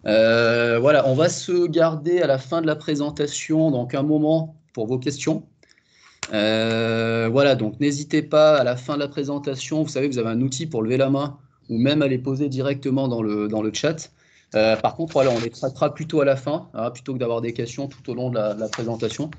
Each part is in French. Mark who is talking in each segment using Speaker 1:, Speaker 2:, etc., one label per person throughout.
Speaker 1: Voilà, on va se garder à la fin de la présentation, donc un moment pour vos questions. Voilà, donc n'hésitez pas à la fin de la présentation, vous savez, vous avez un outil pour lever la main ou même à les poser directement dans le chat. Par contre, voilà, on les traitera plutôt à la fin, hein, plutôt que d'avoir des questions tout au long de la présentation.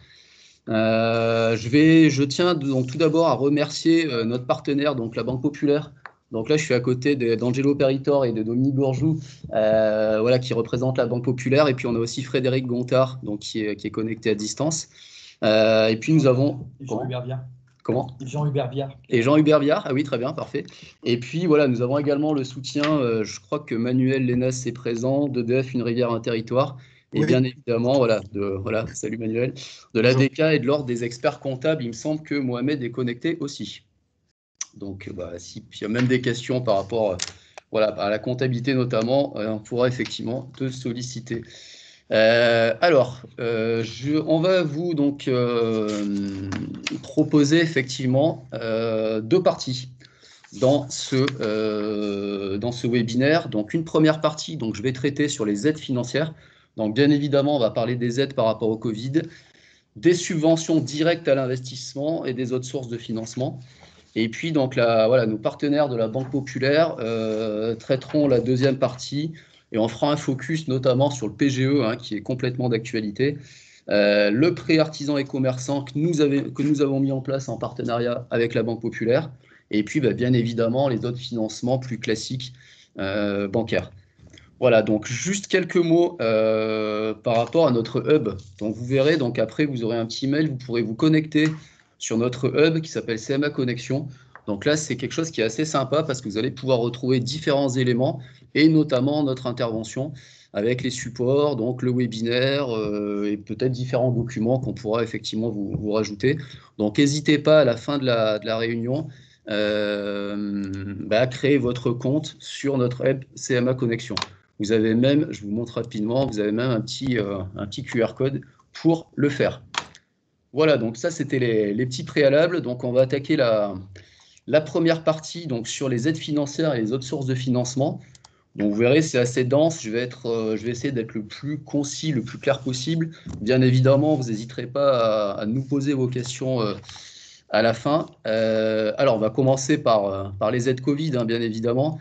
Speaker 1: Je tiens donc tout d'abord à remercier notre partenaire, donc la Banque Populaire. Donc là, je suis à côté d'Angelo Peritor et de Dominique Bourjou, voilà, qui représentent la Banque Populaire. Et puis, on a aussi Frédéric Gontard, donc, qui est connecté à distance. Et puis, nous avons…
Speaker 2: Jean-Hubert Viard.
Speaker 1: Comment?
Speaker 2: Jean-Hubert Viard.
Speaker 1: Et Jean-Hubert Viard. Ah oui, très bien, parfait. Et puis, voilà, nous avons également le soutien, je crois que Manuel Lénas est présent, d'EDF Une Rivière, un Territoire. Et
Speaker 2: Oui.
Speaker 1: bien évidemment, voilà, salut Manuel, de l'ADK et de l'Ordre des experts comptables. Il me semble que Mohamed est connecté aussi. Donc, s'il y a même des questions par rapport à la comptabilité notamment, on pourra effectivement te solliciter. On va vous donc proposer effectivement deux parties dans ce webinaire. Donc, une première partie, donc, je vais traiter sur les aides financières. Donc, bien évidemment, on va parler des aides par rapport au Covid, des subventions directes à l'investissement et des autres sources de financement. Et puis, donc, nos partenaires de la Banque Populaire traiteront la deuxième partie et on fera un focus notamment sur le PGE, hein, qui est complètement d'actualité. Le prêt artisan et commerçant que nous avons mis en place en partenariat avec la Banque Populaire. Et puis, bien évidemment, les autres financements plus classiques bancaires. Voilà, donc juste quelques mots par rapport à notre hub. Donc vous verrez, donc après vous aurez un petit mail, vous pourrez vous connecter sur notre hub qui s'appelle CMA Connexion. Donc là, c'est quelque chose qui est assez sympa parce que vous allez pouvoir retrouver différents éléments et notamment notre intervention avec les supports, donc le webinaire et peut-être différents documents qu'on pourra effectivement vous rajouter. Donc n'hésitez pas à la fin de la réunion à créer votre compte sur notre hub CMA Connexion. Vous avez même, je vous montre rapidement, vous avez même un petit QR code pour le faire. Voilà, donc ça, c'était les petits préalables. Donc, on va attaquer la première partie donc, sur les aides financières et les autres sources de financement. Donc, vous verrez, c'est assez dense. Je vais essayer d'être le plus concis, le plus clair possible. Bien évidemment, vous n'hésiterez pas à nous poser vos questions à la fin. Alors, on va commencer par les aides Covid, hein, bien évidemment.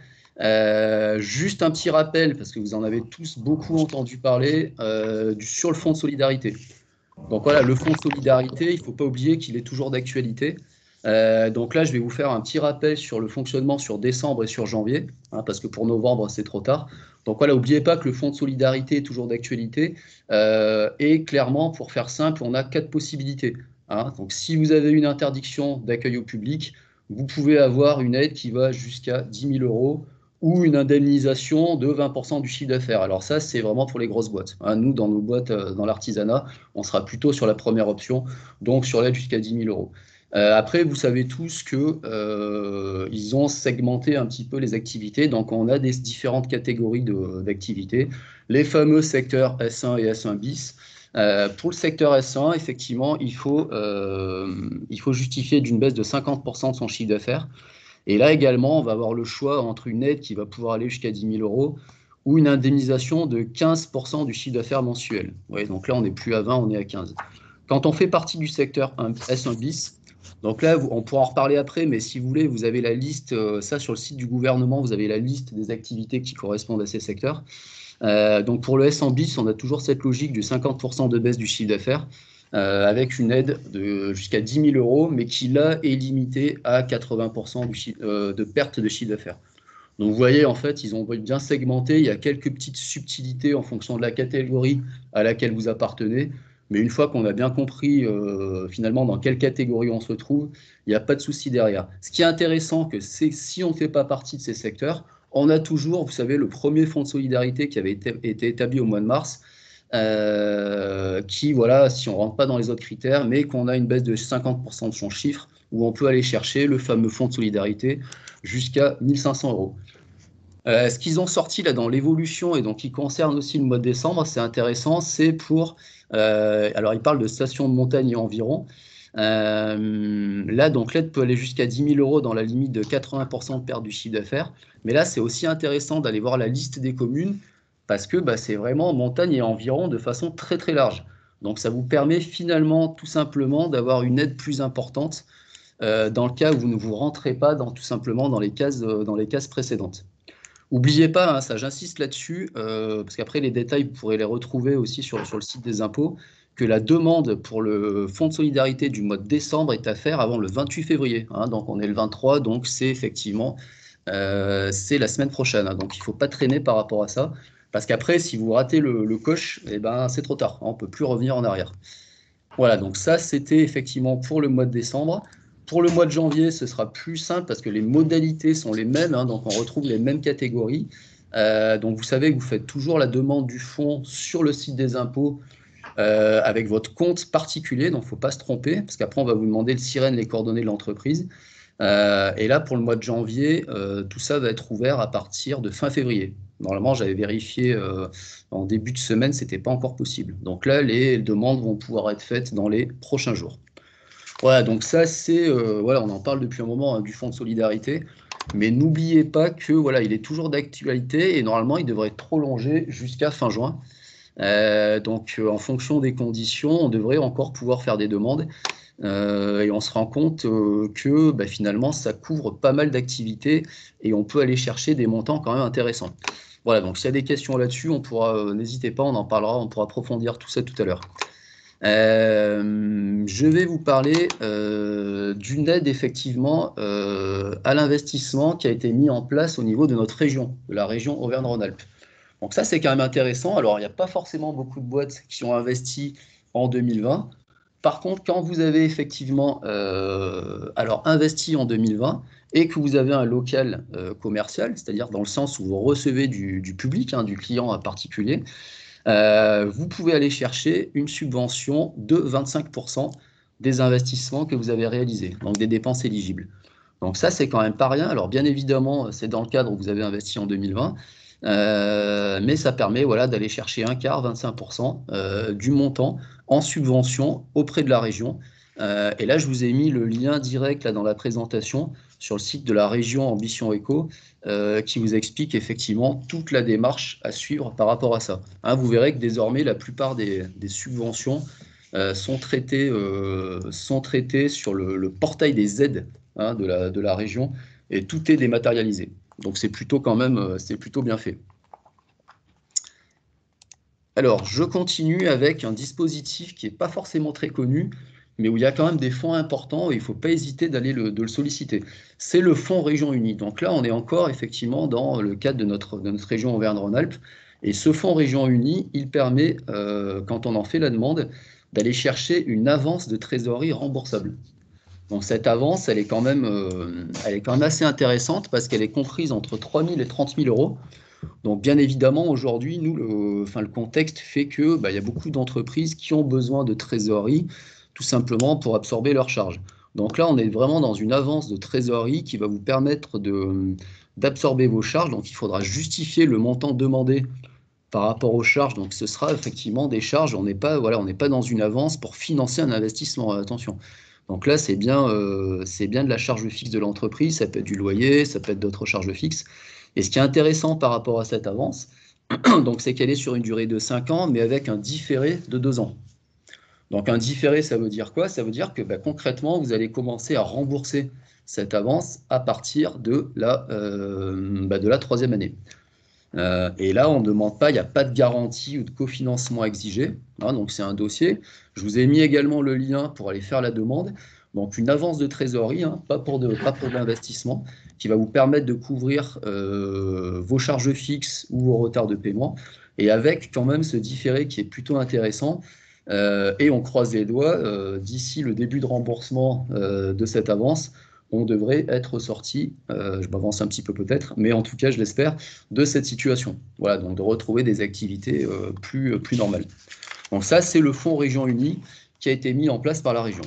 Speaker 1: Juste un petit rappel, parce que vous en avez tous beaucoup entendu parler, sur le fonds de solidarité. Donc voilà, le fonds de solidarité, il ne faut pas oublier qu'il est toujours d'actualité. Donc là, je vais vous faire un petit rappel sur le fonctionnement sur décembre et sur janvier, hein, parce que pour novembre, c'est trop tard. Donc voilà, n'oubliez pas que le fonds de solidarité est toujours d'actualité. Et clairement, pour faire simple, on a 4 possibilités. Hein. Donc si vous avez une interdiction d'accueil au public, vous pouvez avoir une aide qui va jusqu'à 10 000 euros ou une indemnisation de 20% du chiffre d'affaires. Alors ça, c'est vraiment pour les grosses boîtes. Hein. Nous, dans nos boîtes, dans l'artisanat, on sera plutôt sur la première option, donc sur l'aide jusqu'à 10 000 euros. Après, vous savez tous qu'ils ont segmenté un petit peu les activités. Donc, on a des différentes catégories d'activités. Les fameux secteurs S1 et S1 bis. Pour le secteur S1, effectivement, il faut justifier d'une baisse de 50% de son chiffre d'affaires. Et là également, on va avoir le choix entre une aide qui va pouvoir aller jusqu'à 10 000 euros ou une indemnisation de 15% du chiffre d'affaires mensuel. Ouais, donc là, on n'est plus à 20, on est à 15. Quand on fait partie du secteur S1 bis, donc là, on pourra en reparler après, mais si vous voulez, vous avez la liste, ça sur le site du gouvernement, vous avez la liste des activités qui correspondent à ces secteurs. Donc pour le S1 bis, on a toujours cette logique du 50% de baisse du chiffre d'affaires, avec une aide jusqu'à 10 000 euros, mais qui là est limitée à 80% de perte de chiffre d'affaires. Donc vous voyez, en fait, ils ont bien segmenté. Il y a quelques petites subtilités en fonction de la catégorie à laquelle vous appartenez. Mais une fois qu'on a bien compris finalement dans quelle catégorie on se trouve, il n'y a pas de souci derrière. Ce qui est intéressant, c'est si on ne fait pas partie de ces secteurs, on a toujours, vous savez, le premier fonds de solidarité qui avait été établi au mois de mars, qui, voilà, si on ne rentre pas dans les autres critères, mais qu'on a une baisse de 50% de son chiffre, où on peut aller chercher le fameux fonds de solidarité jusqu'à 1 500 euros. Ce qu'ils ont sorti là dans l'évolution et donc qui concerne aussi le mois de décembre, c'est intéressant, c'est pour… alors, ils parlent de stations de montagne et environ. Là, donc, l'aide peut aller jusqu'à 10 000 euros dans la limite de 80% de perte du chiffre d'affaires. Mais là, c'est aussi intéressant d'aller voir la liste des communes parce que c'est vraiment montagne et environ de façon très très large. Donc ça vous permet finalement tout simplement d'avoir une aide plus importante dans le cas où vous ne vous rentrez pas tout simplement dans les cases précédentes. N'oubliez pas, hein, ça j'insiste là-dessus, parce qu'après les détails, vous pourrez les retrouver aussi sur le site des impôts, que la demande pour le fonds de solidarité du mois de décembre est à faire avant le 28 février. Hein, donc on est le 23, donc c'est effectivement c'est la semaine prochaine. Hein, donc il ne faut pas traîner par rapport à ça, parce qu'après, si vous ratez le coche, eh ben, c'est trop tard. Hein, on ne peut plus revenir en arrière. Voilà, donc ça, c'était effectivement pour le mois de décembre. Pour le mois de janvier, ce sera plus simple parce que les modalités sont les mêmes, hein, donc on retrouve les mêmes catégories. Donc vous savez que vous faites toujours la demande du fonds sur le site des impôts avec votre compte particulier, donc il ne faut pas se tromper, parce qu'après on va vous demander le SIREN, les coordonnées de l'entreprise. Et là, pour le mois de janvier, tout ça va être ouvert à partir de fin février. Normalement, j'avais vérifié en début de semaine, ce n'était pas encore possible. Donc là, les demandes vont pouvoir être faites dans les prochains jours. Voilà, donc ça, c'est, voilà, on en parle depuis un moment, hein, du fonds de solidarité. Mais n'oubliez pas que voilà, il est toujours d'actualité et normalement, il devrait être prolongé jusqu'à fin juin. Donc, en fonction des conditions, on devrait encore pouvoir faire des demandes. Et on se rend compte que finalement, ça couvre pas mal d'activités et on peut aller chercher des montants quand même intéressants. Voilà, donc s'il y a des questions là-dessus, on pourra, n'hésitez pas, on en parlera, on pourra approfondir tout ça tout à l'heure. Je vais vous parler d'une aide effectivement à l'investissement qui a été mise en place au niveau de notre région, de la région Auvergne-Rhône-Alpes. Donc ça, c'est quand même intéressant. Alors, il n'y a pas forcément beaucoup de boîtes qui ont investi en 2020. Par contre, quand vous avez effectivement investi en 2020 et que vous avez un local commercial, c'est-à-dire dans le sens où vous recevez du public, hein, du client particulier, vous pouvez aller chercher une subvention de 25% des investissements que vous avez réalisés, donc des dépenses éligibles. Donc ça, c'est quand même pas rien. Alors bien évidemment, c'est dans le cadre où vous avez investi en 2020, mais ça permet voilà, d'aller chercher un quart, 25% du montant en subvention auprès de la région. Et là, je vous ai mis le lien direct là, dans la présentation sur le site de la région Ambition Éco qui vous explique effectivement toute la démarche à suivre par rapport à ça. Hein, vous verrez que désormais, la plupart des subventions sont traitées sur le portail des aides hein, de la région et tout est dématérialisé. Donc c'est plutôt quand même, c'est plutôt bien fait. Alors, je continue avec un dispositif qui n'est pas forcément très connu, mais où il y a quand même des fonds importants et il ne faut pas hésiter de le solliciter. C'est le fonds Région Unie. Donc là, on est encore effectivement dans le cadre de notre région Auvergne-Rhône-Alpes. Et ce fonds Région Unie, il permet, quand on en fait la demande, d'aller chercher une avance de trésorerie remboursable. Donc cette avance, elle est quand même assez intéressante parce qu'elle est comprise entre 3 000 et 30 000 euros. Donc bien évidemment, aujourd'hui, nous, le contexte fait que il y a beaucoup d'entreprises qui ont besoin de trésorerie, tout simplement pour absorber leurs charges. Donc là, on est vraiment dans une avance de trésorerie qui va vous permettre d'absorber vos charges. Donc il faudra justifier le montant demandé par rapport aux charges. Donc ce sera effectivement des charges. On n'est pas dans une avance pour financer un investissement. Attention. Donc là, c'est bien de la charge fixe de l'entreprise. Ça peut être du loyer, ça peut être d'autres charges fixes. Et ce qui est intéressant par rapport à cette avance, donc, c'est qu'elle est sur une durée de 5 ans, mais avec un différé de 2 ans. Donc un différé, ça veut dire quoi? Ça veut dire que concrètement, vous allez commencer à rembourser cette avance à partir de la troisième année. Et là, on ne demande pas, il n'y a pas de garantie ou de cofinancement exigé. Hein, donc c'est un dossier. Je vous ai mis également le lien pour aller faire la demande. Donc une avance de trésorerie, hein, pas pour de l'investissement, qui va vous permettre de couvrir vos charges fixes ou vos retards de paiement, et avec quand même ce différé qui est plutôt intéressant. Et on croise les doigts, d'ici le début de remboursement de cette avance, on devrait être sorti, je m'avance un petit peu peut-être, mais en tout cas je l'espère, de cette situation. Voilà, donc de retrouver des activités plus normales. Donc ça, c'est le fonds Région Unie qui a été mis en place par la région.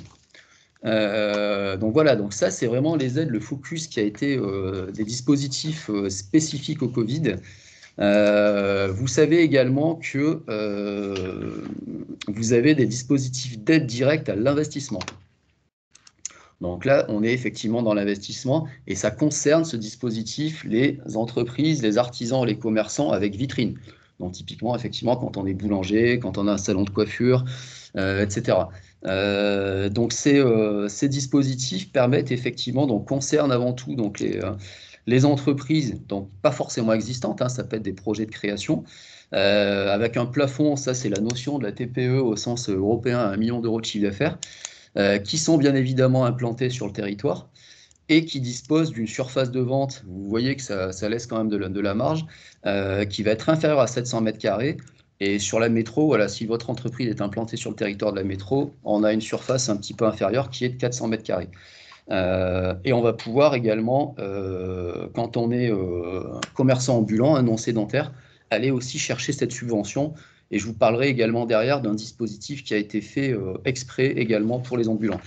Speaker 1: Donc voilà, donc ça c'est vraiment les aides, le focus qui a été des dispositifs spécifiques au Covid. Vous savez également que vous avez des dispositifs d'aide directe à l'investissement. Donc là, on est effectivement dans l'investissement et ça concerne ce dispositif les entreprises, les artisans, les commerçants avec vitrine. Donc, typiquement, effectivement, quand on est boulanger, quand on a un salon de coiffure, etc. Donc, ces dispositifs permettent effectivement, donc, concernent avant tout donc, les entreprises, donc pas forcément existantes, hein, ça peut être des projets de création, avec un plafond, ça c'est la notion de la TPE au sens européen, à 1 million d'euros de chiffre d'affaires, qui sont bien évidemment implantés sur le territoire et qui disposent d'une surface de vente, vous voyez que ça laisse quand même de la marge, qui va être inférieure à 700 mètres carrés. Et sur la métro, voilà, si votre entreprise est implantée sur le territoire de la métro, on a une surface un petit peu inférieure qui est de 400 mètres carrés. Et on va pouvoir également, quand on est commerçant ambulant, un non sédentaire, aller aussi chercher cette subvention. Et je vous parlerai également derrière d'un dispositif qui a été fait exprès également pour les ambulants.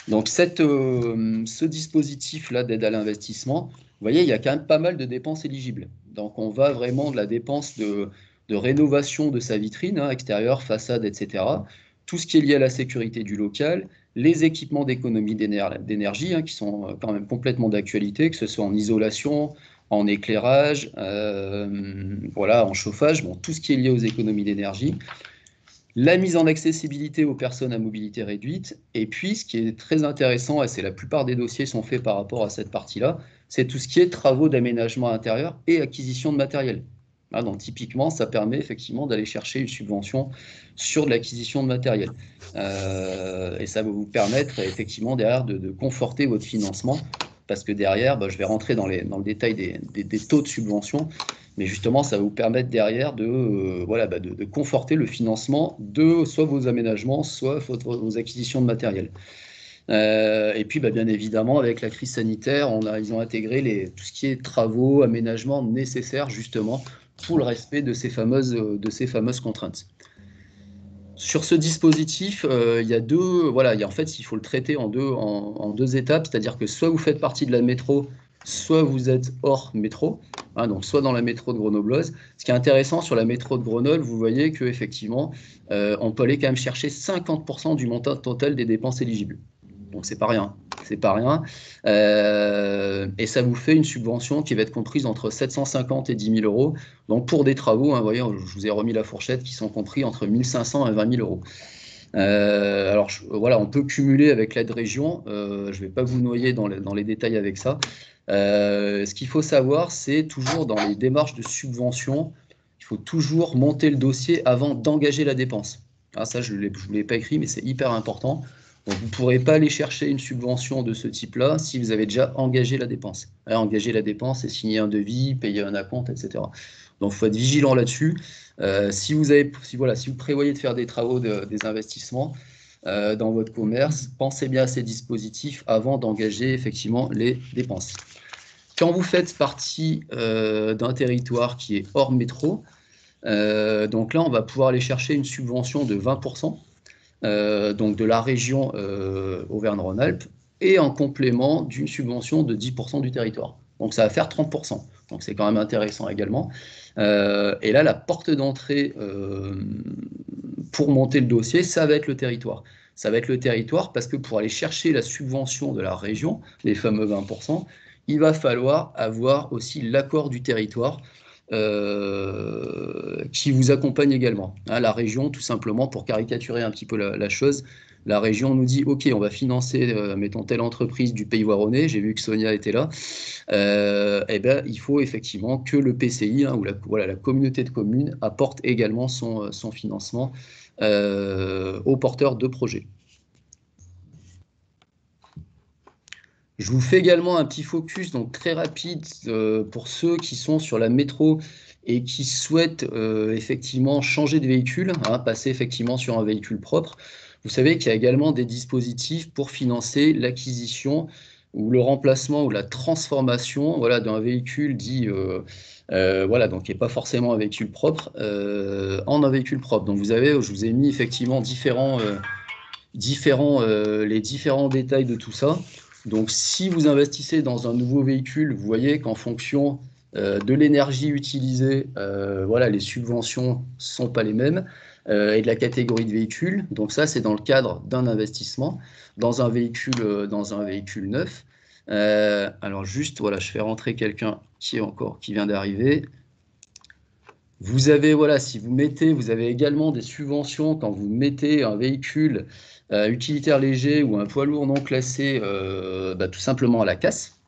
Speaker 1: Donc ce dispositif-là d'aide à l'investissement, vous voyez, il y a quand même pas mal de dépenses éligibles. Donc on va vraiment de la dépense de rénovation de sa vitrine, hein, extérieure, façade, etc. Tout ce qui est lié à la sécurité du local, les équipements d'économie d'énergie, hein, qui sont quand même complètement d'actualité, que ce soit en isolation, en éclairage, voilà, en chauffage, bon, tout ce qui est lié aux économies d'énergie. La mise en accessibilité aux personnes à mobilité réduite, et puis ce qui est très intéressant, et c'est la plupart des dossiers sont faits par rapport à cette partie-là, c'est tout ce qui est travaux d'aménagement intérieur et acquisition de matériel. Ah, donc typiquement, ça permet effectivement d'aller chercher une subvention sur de l'acquisition de matériel. Et ça va vous permettre effectivement derrière de conforter votre financement, parce que derrière, je vais rentrer dans le détail des taux de subvention, mais justement, ça va vous permettre derrière de conforter le financement de soit vos aménagements, soit vos acquisitions de matériel. Et puis, bien évidemment, avec la crise sanitaire, ils ont intégré tout ce qui est travaux, aménagements nécessaires justement pour le respect de ces fameuses contraintes. Sur ce dispositif, il y a en fait, il faut le traiter en deux étapes, c'est-à-dire que soit vous faites partie de la métro, soit vous êtes hors métro, hein, donc soit dans la métro de Grenobloise. Ce qui est intéressant sur la métro de Grenoble, vous voyez qu'effectivement, on peut aller quand même chercher 50% du montant total des dépenses éligibles. Donc c'est pas rien, c'est pas rien. Et ça vous fait une subvention qui va être comprise entre 750 et 10 000 euros. Donc pour des travaux, hein, vous voyez, je vous ai remis la fourchette, qui sont compris entre 1 500 et 20 000 euros. Alors voilà, on peut cumuler avec l'aide région. Je ne vais pas vous noyer dans les détails avec ça. Ce qu'il faut savoir, c'est toujours dans les démarches de subvention, il faut toujours monter le dossier avant d'engager la dépense. Ah, ça, je ne vous l'ai pas écrit, mais c'est hyper important. Donc, vous ne pourrez pas aller chercher une subvention de ce type-là si vous avez déjà engagé la dépense. Engager la dépense, c'est signer un devis, payer un acompte, etc. Donc, il faut être vigilant là-dessus. Si vous prévoyez de faire des travaux, des investissements dans votre commerce, pensez bien à ces dispositifs avant d'engager effectivement les dépenses. Quand vous faites partie d'un territoire qui est hors métro, donc là, on va pouvoir aller chercher une subvention de 20%. Donc de la région Auvergne-Rhône-Alpes, et en complément d'une subvention de 10% du territoire. Donc ça va faire 30%. Donc c'est quand même intéressant également. Et là, la porte d'entrée pour monter le dossier, ça va être le territoire. Ça va être le territoire parce que pour aller chercher la subvention de la région, les fameux 20%, il va falloir avoir aussi l'accord du territoire qui vous accompagne également. Hein, la région, tout simplement, pour caricaturer un petit peu la chose, la région nous dit, OK, on va financer, mettons, telle entreprise du Pays Voironnais, j'ai vu que Sonia était là, il faut effectivement que le PCI, hein, ou la communauté de communes, apporte également son financement aux porteurs de projets. Je vous fais également un petit focus donc très rapide pour ceux qui sont sur la métro et qui souhaitent effectivement changer de véhicule, hein, passer effectivement sur un véhicule propre. Vous savez qu'il y a également des dispositifs pour financer l'acquisition ou le remplacement ou la transformation, voilà, d'un véhicule dit donc qui n'est pas forcément un véhicule propre en un véhicule propre. Donc je vous ai mis effectivement les différents détails de tout ça. Donc, si vous investissez dans un nouveau véhicule, vous voyez qu'en fonction de l'énergie utilisée, les subventions ne sont pas les mêmes, et de la catégorie de véhicule. Donc ça, c'est dans le cadre d'un investissement dans un véhicule neuf. Alors juste, voilà, je fais rentrer quelqu'un qui vient d'arriver. Vous avez, voilà, si vous mettez, vous avez également des subventions quand vous mettez un véhicule utilitaire léger ou un poids lourd non classé tout simplement à la casse.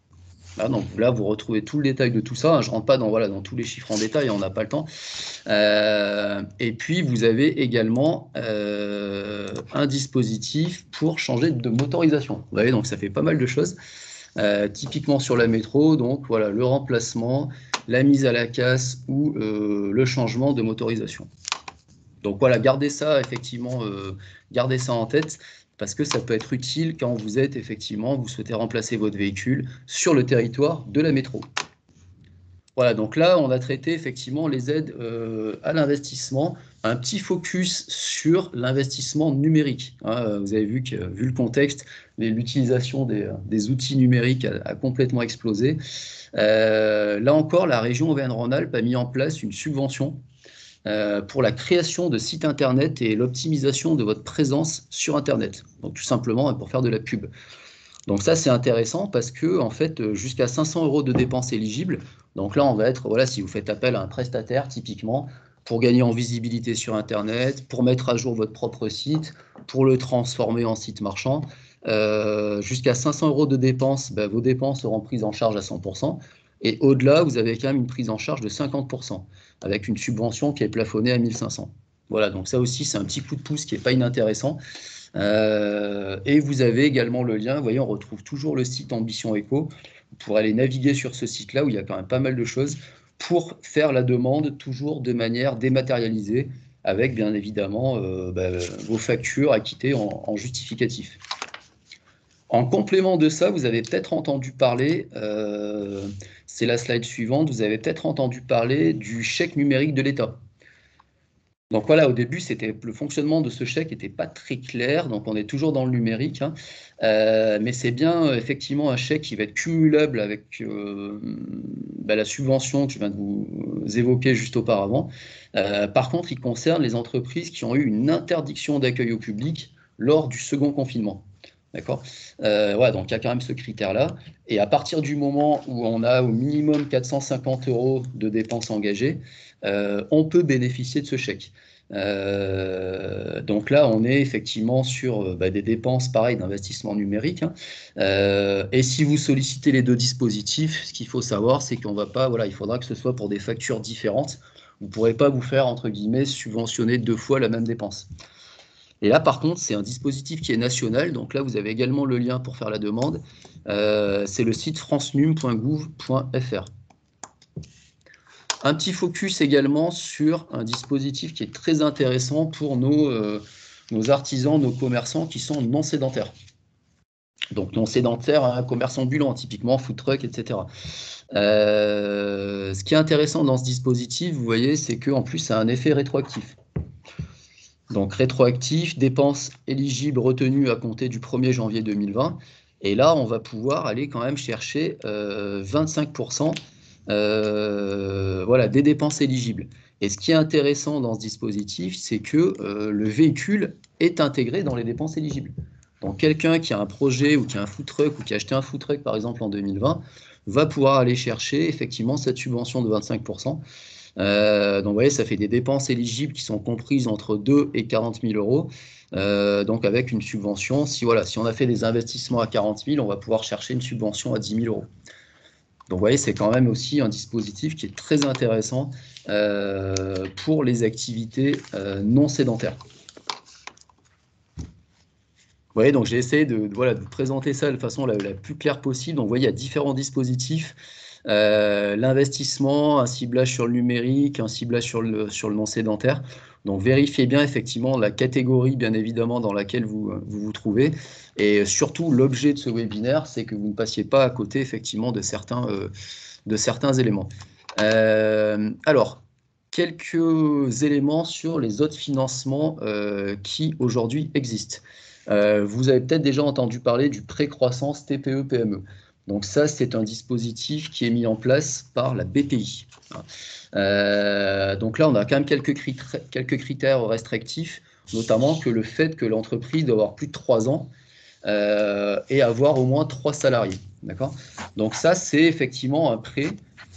Speaker 1: Là, donc là, vous retrouvez tout le détail de tout ça. Je ne rentre pas dans, voilà, dans tous les chiffres en détail, on n'a pas le temps. Et puis, vous avez également un dispositif pour changer de motorisation. Vous voyez, donc ça fait pas mal de choses. Typiquement sur la métro, donc voilà, le remplacement, la mise à la casse ou le changement de motorisation. Donc voilà, gardez ça effectivement, gardez ça en tête parce que ça peut être utile quand vous êtes effectivement, vous souhaitez remplacer votre véhicule sur le territoire de la métro. Voilà, donc là, on a traité effectivement les aides à l'investissement, un petit focus sur l'investissement numérique. Hein, vous avez vu que, vu le contexte, l'utilisation des outils numériques a complètement explosé. Là encore, la région Auvergne-Rhône-Alpes a mis en place une subvention pour la création de sites Internet et l'optimisation de votre présence sur Internet. Donc tout simplement pour faire de la pub. Donc ça, c'est intéressant parce que, en fait, jusqu'à 500 € de dépenses éligibles. Donc là, on va être, voilà, si vous faites appel à un prestataire, typiquement, pour gagner en visibilité sur Internet, pour mettre à jour votre propre site, pour le transformer en site marchand, jusqu'à 500 € de dépenses, vos dépenses seront prises en charge à 100%. Et au-delà, vous avez quand même une prise en charge de 50%, avec une subvention qui est plafonnée à 1500. Voilà, donc ça aussi, c'est un petit coup de pouce qui n'est pas inintéressant. Et vous avez également le lien, vous voyez, on retrouve toujours le site Ambition Éco pour aller naviguer sur ce site-là où il y a quand même pas mal de choses pour faire la demande toujours de manière dématérialisée avec bien évidemment vos factures acquittées en justificatif. En complément de ça, vous avez peut-être entendu parler, c'est la slide suivante, vous avez peut-être entendu parler du chèque numérique de l'État. Donc voilà, au début, le fonctionnement de ce chèque n'était pas très clair, donc on est toujours dans le numérique, hein. Mais c'est bien effectivement un chèque qui va être cumulable avec la subvention que je viens de vous évoquer juste auparavant. Par contre, il concerne les entreprises qui ont eu une interdiction d'accueil au public lors du second confinement. D'accord. Ouais, donc il y a quand même ce critère-là. Et à partir du moment où on a au minimum 450 € de dépenses engagées, on peut bénéficier de ce chèque. Donc là, on est effectivement sur des dépenses pareilles d'investissement numérique, hein. Et si vous sollicitez les deux dispositifs, ce qu'il faut savoir, c'est qu'on va pas, voilà, il faudra que ce soit pour des factures différentes. Vous ne pourrez pas vous faire, entre guillemets, subventionner 2 fois la même dépense. Et là, par contre, c'est un dispositif qui est national. Donc là, vous avez également le lien pour faire la demande. C'est le site francenum.gouv.fr. Un petit focus également sur un dispositif qui est très intéressant pour nos artisans, nos commerçants qui sont non sédentaires. Donc non sédentaires, hein, commerce ambulant, typiquement food truck, etc. Ce qui est intéressant dans ce dispositif, vous voyez, c'est qu'en plus, ça a un effet rétroactif. Donc rétroactif, dépenses éligibles retenues à compter du 1er janvier 2020. Et là, on va pouvoir aller quand même chercher 25% des dépenses éligibles. Et ce qui est intéressant dans ce dispositif, c'est que le véhicule est intégré dans les dépenses éligibles. Donc quelqu'un qui a un projet ou qui a un food truck ou qui a acheté un food truck par exemple en 2020 va pouvoir aller chercher effectivement cette subvention de 25%. Donc vous voyez, ça fait des dépenses éligibles qui sont comprises entre 2 et 40 000 €. Donc avec une subvention, si on a fait des investissements à 40 000, on va pouvoir chercher une subvention à 10 000 €. Donc vous voyez, c'est quand même aussi un dispositif qui est très intéressant pour les activités non sédentaires. Vous voyez, donc j'ai essayé de vous présenter ça de façon la plus claire possible. Donc vous voyez, il y a différents dispositifs. L'investissement, un ciblage sur le numérique, un ciblage sur le non sédentaire. Donc vérifiez bien effectivement la catégorie, bien évidemment, dans laquelle vous trouvez. Et surtout, l'objet de ce webinaire, c'est que vous ne passiez pas à côté effectivement de certains éléments. Alors, quelques éléments sur les autres financements qui aujourd'hui existent. Vous avez peut-être déjà entendu parler du pré-croissance TPE-PME. Donc ça, c'est un dispositif qui est mis en place par la BPI. Donc là, on a quand même quelques critères restrictifs, notamment que le fait que l'entreprise doit avoir plus de 3 ans et avoir au moins 3 salariés. D'accord ? Donc ça, c'est effectivement un prêt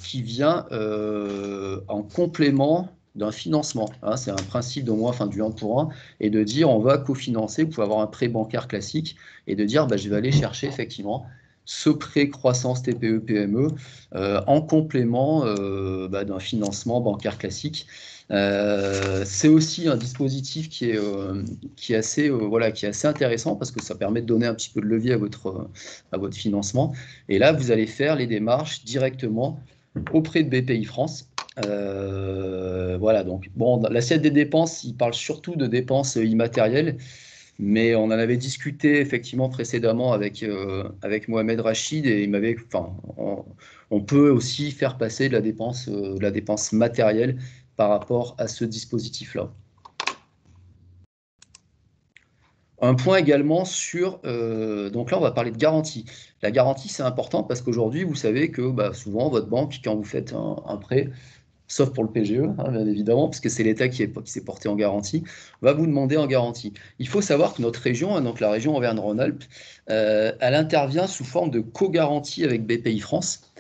Speaker 1: qui vient en complément d'un financement. Hein, c'est un principe de moins, enfin, du 1 pour 1, et de dire on va cofinancer, vous pouvez avoir un prêt bancaire classique, et de dire je vais aller chercher effectivement ce prêt croissance TPE-PME en complément d'un financement bancaire classique. C'est aussi un dispositif qui est assez intéressant parce que ça permet de donner un petit peu de levier à votre financement. Et là, vous allez faire les démarches directement auprès de BPI France. Voilà, donc bon, l'assiette des dépenses, il parle surtout de dépenses immatérielles, mais on en avait discuté effectivement précédemment avec Mohamed Rachid et il m'avait, enfin, on peut aussi faire passer de la dépense matérielle par rapport à ce dispositif-là. Un point également sur, donc là on va parler de garantie. La garantie c'est important parce qu'aujourd'hui vous savez que souvent votre banque, quand vous faites un prêt, sauf pour le PGE, hein, bien évidemment, parce que c'est l'État qui s'est porté en garantie, va vous demander en garantie. Il faut savoir que notre région, hein, donc la région Auvergne-Rhône-Alpes, elle intervient sous forme de co-garantie avec BPI France,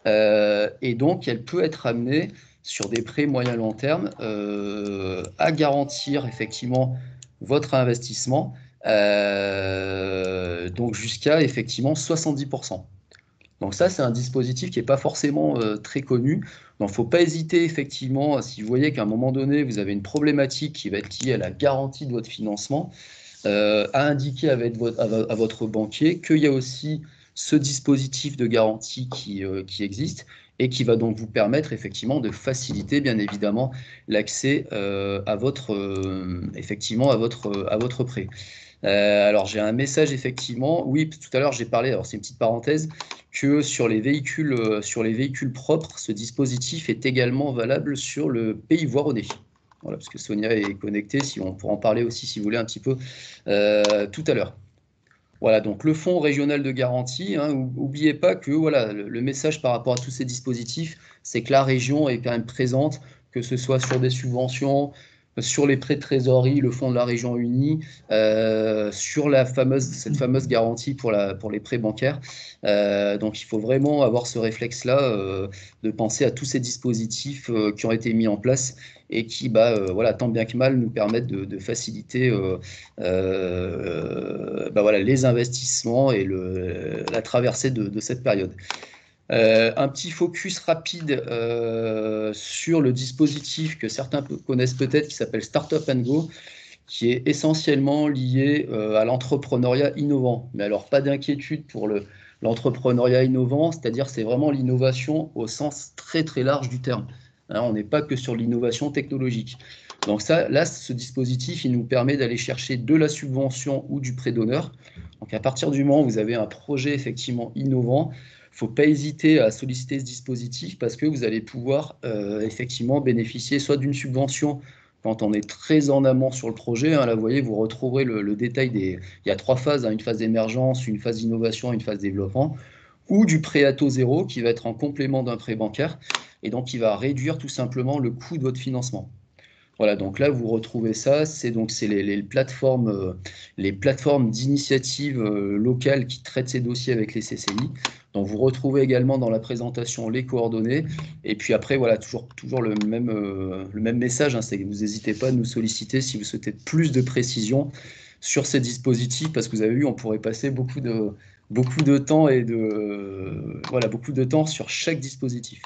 Speaker 1: et donc elle peut être amenée sur des prêts moyen-long terme à garantir effectivement votre investissement, donc jusqu'à effectivement 70%. Donc ça, c'est un dispositif qui n'est pas forcément très connu. Donc, il ne faut pas hésiter, effectivement, si vous voyez qu'à un moment donné, vous avez une problématique qui va être liée à la garantie de votre financement, à indiquer à votre banquier qu'il y a aussi ce dispositif de garantie qui existe et qui va donc vous permettre effectivement de faciliter, bien évidemment, l'accès effectivement à votre prêt. Alors j'ai un message effectivement, oui, tout à l'heure j'ai parlé, alors c'est une petite parenthèse, que sur les véhicules propres, ce dispositif est également valable sur le pays voironnais. Voilà, parce que Sonia est connectée, si on pourra en parler aussi si vous voulez un petit peu tout à l'heure. Voilà, donc le fonds régional de garantie, hein, n'oubliez pas que voilà, le message par rapport à tous ces dispositifs, c'est que la région est quand même présente, que ce soit sur des subventions, sur les prêts de trésorerie, le fonds de la région unie, sur cette fameuse garantie pour les prêts bancaires. Donc il faut vraiment avoir ce réflexe-là de penser à tous ces dispositifs qui ont été mis en place et qui, voilà, tant bien que mal, nous permettent de faciliter voilà, les investissements et la traversée de cette période. Un petit focus rapide sur le dispositif que certains connaissent peut-être, qui s'appelle Startup & Go, qui est essentiellement lié à l'entrepreneuriat innovant. Mais alors, pas d'inquiétude pour l'entrepreneuriat innovant, c'est-à-dire c'est vraiment l'innovation au sens très très large du terme. Hein, on n'est pas que sur l'innovation technologique. Donc ça, là, ce dispositif, il nous permet d'aller chercher de la subvention ou du prêt d'honneur. Donc à partir du moment où vous avez un projet effectivement innovant, il ne faut pas hésiter à solliciter ce dispositif parce que vous allez pouvoir effectivement bénéficier soit d'une subvention quand on est très en amont sur le projet. Hein, là, vous voyez, vous retrouverez le détail il y a 3 phases, hein, une phase d'émergence, une phase d'innovation, une phase de développement, ou du prêt à taux zéro qui va être en complément d'un prêt bancaire et donc qui va réduire tout simplement le coût de votre financement. Voilà, donc là, vous retrouvez ça, c'est les plateformes d'initiatives locales qui traitent ces dossiers avec les CCI. Donc, vous retrouvez également dans la présentation les coordonnées. Et puis après, voilà, toujours le même message, hein, c'est que vous n'hésitez pas à nous solliciter si vous souhaitez plus de précision sur ces dispositifs, parce que vous avez vu, on pourrait passer beaucoup de temps beaucoup de temps sur chaque dispositif.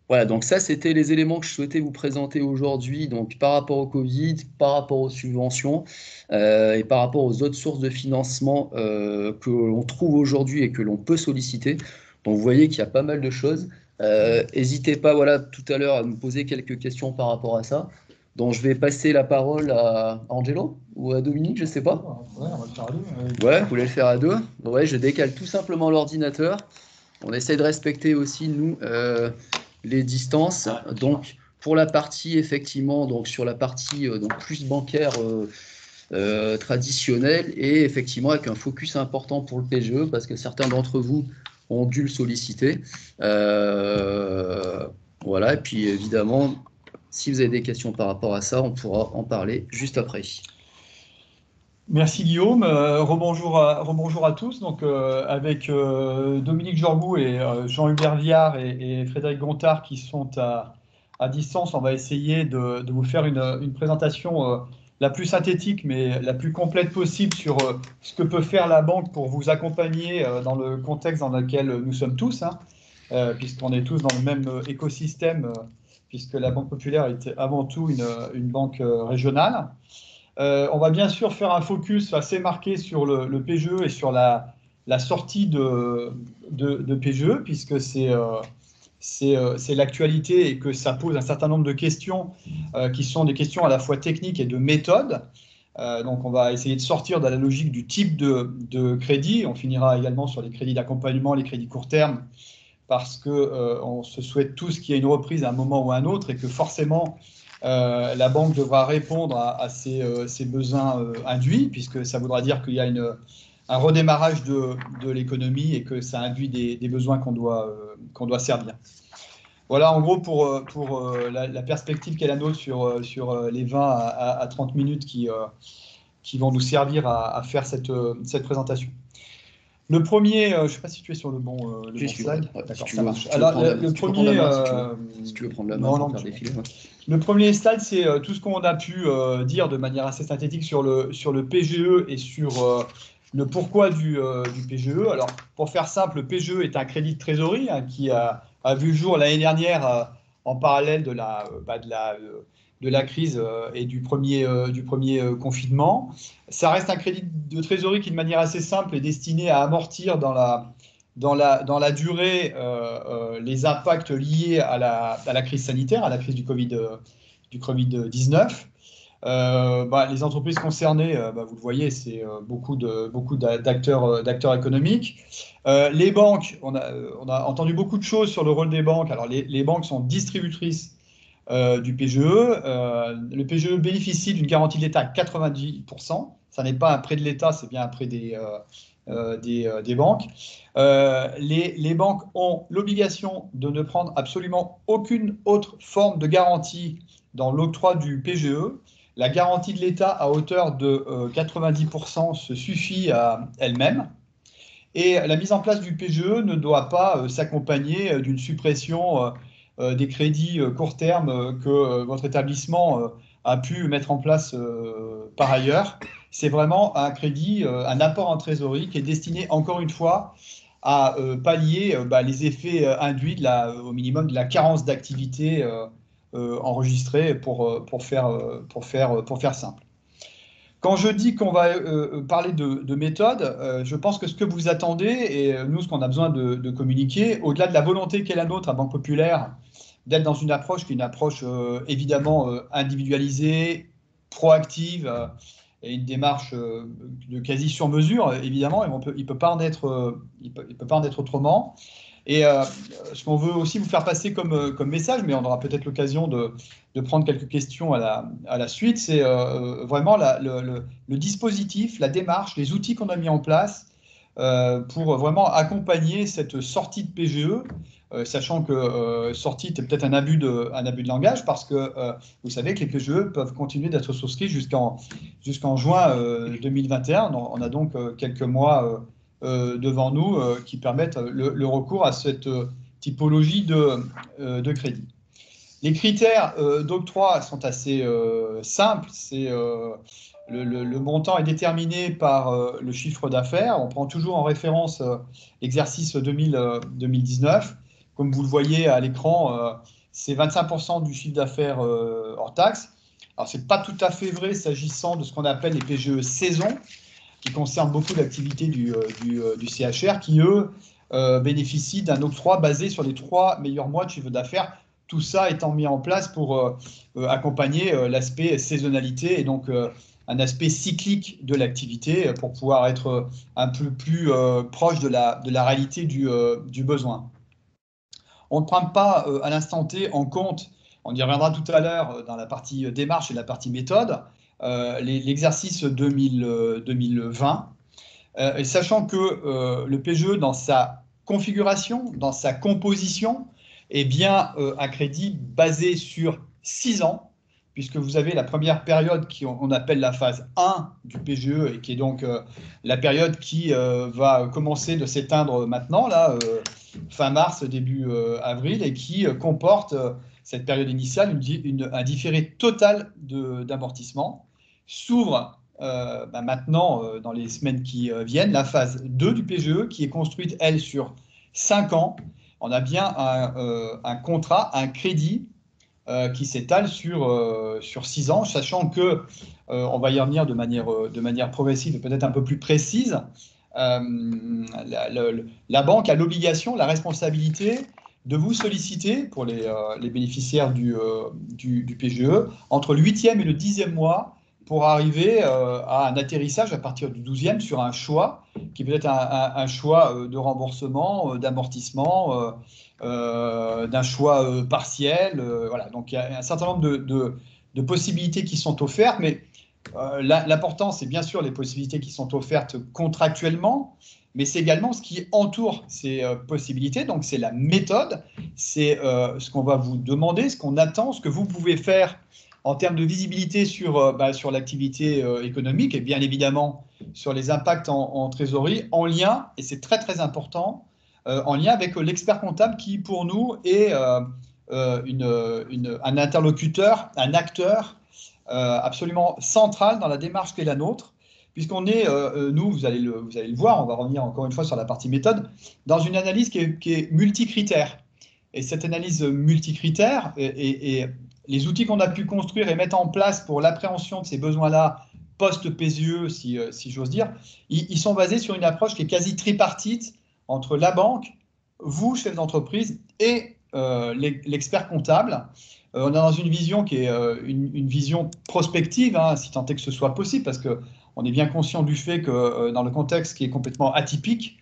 Speaker 1: Voilà, donc ça, c'était les éléments que je souhaitais vous présenter aujourd'hui, donc par rapport au Covid, par rapport aux subventions et par rapport aux autres sources de financement que l'on trouve aujourd'hui et que l'on peut solliciter. Donc vous voyez qu'il y a pas mal de choses. N'hésitez pas, voilà, tout à l'heure à me poser quelques questions par rapport à ça. Donc je vais passer la parole à Angelo ou à Dominique, je ne sais pas.
Speaker 2: Ouais, on va le faire à deux.
Speaker 1: Ouais, vous voulez le faire à deux? Ouais, je décale tout simplement l'ordinateur. On essaie de respecter aussi, nous, les distances. Donc, pour la partie, effectivement, donc sur la partie donc plus bancaire traditionnelle et effectivement avec un focus important pour le PGE parce que certains d'entre vous ont dû le solliciter. Voilà, et puis évidemment, si vous avez des questions par rapport à ça, on pourra en parler juste après.
Speaker 2: Merci Guillaume. Rebonjour à tous. Donc, avec Dominique Jorgou et Jean-Hubert Viard et Frédéric Gontard qui sont à distance, on va essayer de vous faire une présentation la plus synthétique, mais la plus complète possible sur ce que peut faire la banque pour vous accompagner dans le contexte dans lequel nous sommes tous, hein, puisqu'on est tous dans le même écosystème, puisque la Banque Populaire est avant tout une banque régionale. On va bien sûr faire un focus assez marqué sur le PGE et sur la sortie de PGE, puisque c'est l'actualité et que ça pose un certain nombre de questions qui sont des questions à la fois techniques et de méthode. Donc on va essayer de sortir de la logique du type de crédit. On finira également sur les crédits d'accompagnement, les crédits court terme, parce qu'on se souhaite tous qu'il y ait une reprise à un moment ou à un autre et que forcément la banque devra répondre à ces besoins induits, puisque ça voudra dire qu'il y a un redémarrage de l'économie et que ça induit des besoins qu'on doit servir. Voilà en gros pour la perspective qu'est la nôtre sur les 20 à 30 minutes qui vont nous servir à faire cette présentation. Le premier, je ne sais pas si tu es sur le bon slide.
Speaker 1: D'accord, ça marche. Alors, le premier, si tu veux prendre la main pour faire défiler.
Speaker 2: Le premier slide, c'est tout ce qu'on a pu dire de manière assez synthétique sur le PGE et sur le pourquoi du PGE. Alors, pour faire simple, le PGE est un crédit de trésorerie qui a vu le jour l'année dernière en parallèle de la crise et du premier confinement. Ça reste un crédit de trésorerie qui, de manière assez simple, est destiné à amortir dans la durée les impacts liés à la crise sanitaire, à la crise du Covid-19. Les entreprises concernées, vous le voyez, c'est beaucoup d'acteurs économiques. Les banques, on a entendu beaucoup de choses sur le rôle des banques. Alors, les banques sont distributrices du PGE. Le PGE bénéficie d'une garantie de l'État à 90%. Ça n'est pas un prêt de l'État, c'est bien un prêt des banques. Les banques ont l'obligation de ne prendre absolument aucune autre forme de garantie dans l'octroi du PGE. La garantie de l'État à hauteur de 90% se suffit à elle-même. Et la mise en place du PGE ne doit pas s'accompagner d'une suppression des crédits court terme que votre établissement a pu mettre en place par ailleurs. C'est vraiment un crédit, un apport en trésorerie qui est destiné, encore une fois, à pallier les effets induits au minimum de la carence d'activité enregistrée pour faire simple. Quand je dis qu'on va parler de méthode, je pense que ce que vous attendez, et nous, ce qu'on a besoin de communiquer, au-delà de la volonté qu'est la nôtre à Banque Populaire, d'être dans une approche qui est une approche évidemment individualisée, proactive, et une démarche de quasi sur-mesure, évidemment, et il ne peut pas en être autrement. Et ce qu'on veut aussi vous faire passer comme message, mais on aura peut-être l'occasion de prendre quelques questions à la suite, c'est vraiment le dispositif, la démarche, les outils qu'on a mis en place pour vraiment accompagner cette sortie de PGE, sachant que sortie est peut-être un abus de langage, parce que vous savez que les PGE peuvent continuer d'être souscrits jusqu'en juin 2021. On a donc quelques mois devant nous qui permettent le recours à cette typologie de crédit. Les critères d'octroi sont assez simples. Le montant est déterminé par le chiffre d'affaires. On prend toujours en référence l'exercice 2019. Comme vous le voyez à l'écran, c'est 25% du chiffre d'affaires hors taxe. Alors, ce n'est pas tout à fait vrai s'agissant de ce qu'on appelle les PGE saison, qui concernent beaucoup d'activités du CHR, qui, eux, bénéficient d'un octroi basé sur les 3 meilleurs mois de chiffre d'affaires, tout ça étant mis en place pour accompagner l'aspect saisonnalité et donc un aspect cyclique de l'activité pour pouvoir être un peu plus proche de la réalité du besoin. On ne prend pas à l'instant T en compte, on y reviendra tout à l'heure dans la partie démarche et la partie méthode, l'exercice 2020, et sachant que le PGE, dans sa configuration, dans sa composition, est bien un crédit basé sur 6 ans, puisque vous avez la première période qu'on appelle la phase 1 du PGE, et qui est donc la période qui va commencer de s'éteindre maintenant, là, fin mars, début avril, et qui comporte cette période initiale, un différé total d'amortissement. S'ouvre maintenant, dans les semaines qui viennent, la phase 2 du PGE, qui est construite, elle, sur 5 ans. On a bien un contrat, un crédit qui s'étale sur 6 ans, sachant que, on va y revenir de manière progressive et peut-être un peu plus précise, la banque a l'obligation, la responsabilité de vous solliciter, pour les bénéficiaires du PGE, entre le 8e et le 10e mois, pour arriver à un atterrissage à partir du 12e sur un choix, qui peut être un choix de remboursement, d'amortissement, d'un choix partiel. Voilà. Donc il y a un certain nombre de possibilités qui sont offertes, mais l'important, c'est bien sûr les possibilités qui sont offertes contractuellement, mais c'est également ce qui entoure ces possibilités. Donc c'est la méthode, c'est ce qu'on va vous demander, ce qu'on attend, ce que vous pouvez faire en termes de visibilité sur l'activité économique et bien évidemment sur les impacts en trésorerie, en lien, et c'est très très important, en lien avec l'expert comptable qui pour nous est un interlocuteur, un acteur absolument central dans la démarche qui est la nôtre, puisqu'on est, nous, vous allez le voir, on va revenir encore une fois sur la partie méthode, dans une analyse qui est multicritère. Et cette analyse multicritère et les outils qu'on a pu construire et mettre en place pour l'appréhension de ces besoins-là, post-PGE, si j'ose dire, ils sont basés sur une approche qui est quasi tripartite entre la banque, vous, chef d'entreprise, et l'expert comptable. On est dans une vision qui est une vision prospective, hein, si tant est que ce soit possible, parce qu'on est bien conscient du fait que dans le contexte qui est complètement atypique,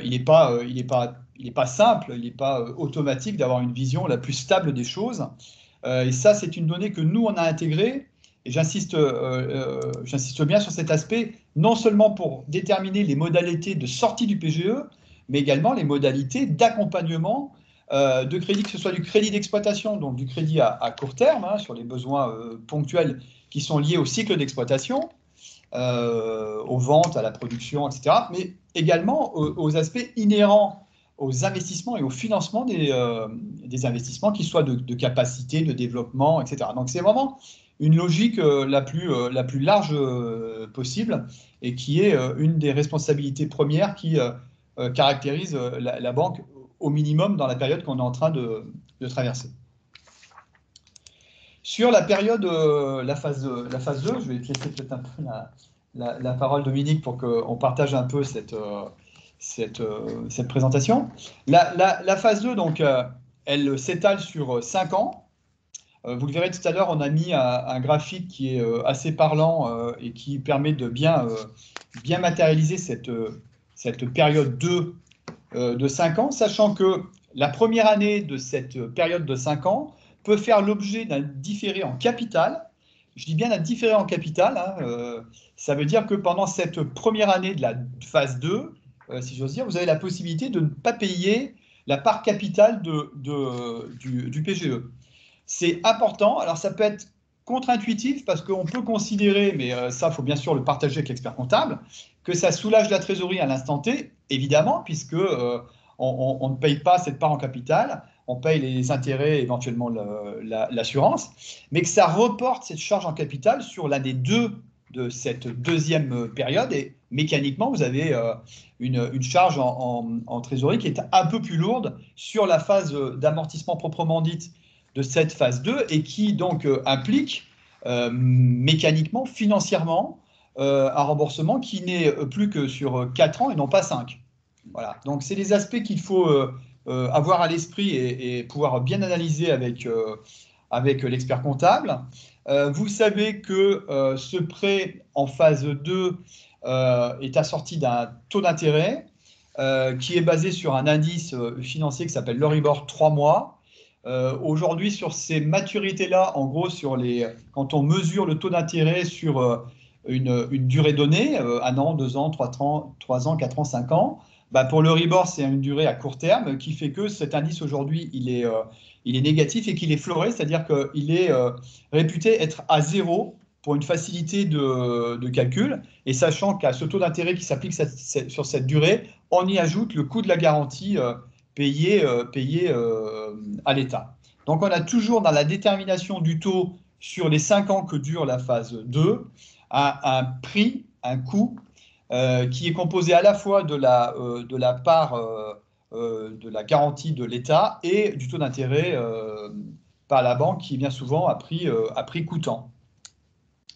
Speaker 2: il n'est pas simple, il n'est pas automatique d'avoir une vision la plus stable des choses. Et ça, c'est une donnée que nous, on a intégrée. Et j'insiste bien sur cet aspect, non seulement pour déterminer les modalités de sortie du PGE, mais également les modalités d'accompagnement de crédit, que ce soit du crédit d'exploitation, donc du crédit à court terme, hein, sur les besoins ponctuels qui sont liés au cycle d'exploitation, aux ventes, à la production, etc., mais également aux aspects inhérents aux investissements et au financement des investissements, qui soient de capacité, de développement, etc. Donc c'est vraiment une logique la plus large possible, et qui est une des responsabilités premières qui caractérise la banque, au minimum dans la période qu'on est en train de traverser. Sur la période, la phase 2, je vais te laisser peut-être un peu la parole, Dominique, pour qu'on partage un peu cette présentation. La phase 2, donc, elle s'étale sur 5 ans. Vous le verrez tout à l'heure, on a mis un graphique qui est assez parlant et qui permet de bien matérialiser cette période 2 de 5 ans, sachant que la première année de cette période de 5 ans peut faire l'objet d'un différé en capital. Je dis bien d'un différé en capital, hein, ça veut dire que pendant cette première année de la phase 2, si j'ose dire, vous avez la possibilité de ne pas payer la part capitale du PGE. C'est important. Alors ça peut être contre-intuitif, parce qu'on peut considérer, mais ça, il faut bien sûr le partager avec l'expert comptable, que ça soulage la trésorerie à l'instant T, évidemment, puisque on ne paye pas cette part en capital, on paye les intérêts, éventuellement l'assurance, mais que ça reporte cette charge en capital sur l'année 2 de cette deuxième période, et mécaniquement, vous avez une charge en trésorerie qui est un peu plus lourde sur la phase d'amortissement proprement dite de cette phase 2, et qui donc implique mécaniquement, financièrement, un remboursement qui n'est plus que sur 4 ans et non pas 5. Voilà. Donc c'est des aspects qu'il faut avoir à l'esprit et pouvoir bien analyser avec l'expert comptable. Vous savez que ce prêt en phase 2 est assorti d'un taux d'intérêt qui est basé sur un indice financier qui s'appelle l'Euribor 3 mois. Aujourd'hui, sur ces maturités-là, en gros, quand on mesure le taux d'intérêt sur une durée donnée, 1 an, 2 ans, 3 ans, 4 ans, 5 ans, bah pour l'Euribor, c'est une durée à court terme, qui fait que cet indice aujourd'hui, il est négatif et qu'il est fleuré, c'est-à-dire qu'il est réputé être à 0 pour une facilité de calcul, et sachant qu'à ce taux d'intérêt qui s'applique sur cette durée, on y ajoute le coût de la garantie payé à l'État. Donc, on a toujours dans la détermination du taux sur les 5 ans que dure la phase 2, un prix, un coût qui est composé à la fois de la part de la garantie de l'État et du taux d'intérêt par la banque qui est bien souvent à prix coûtant.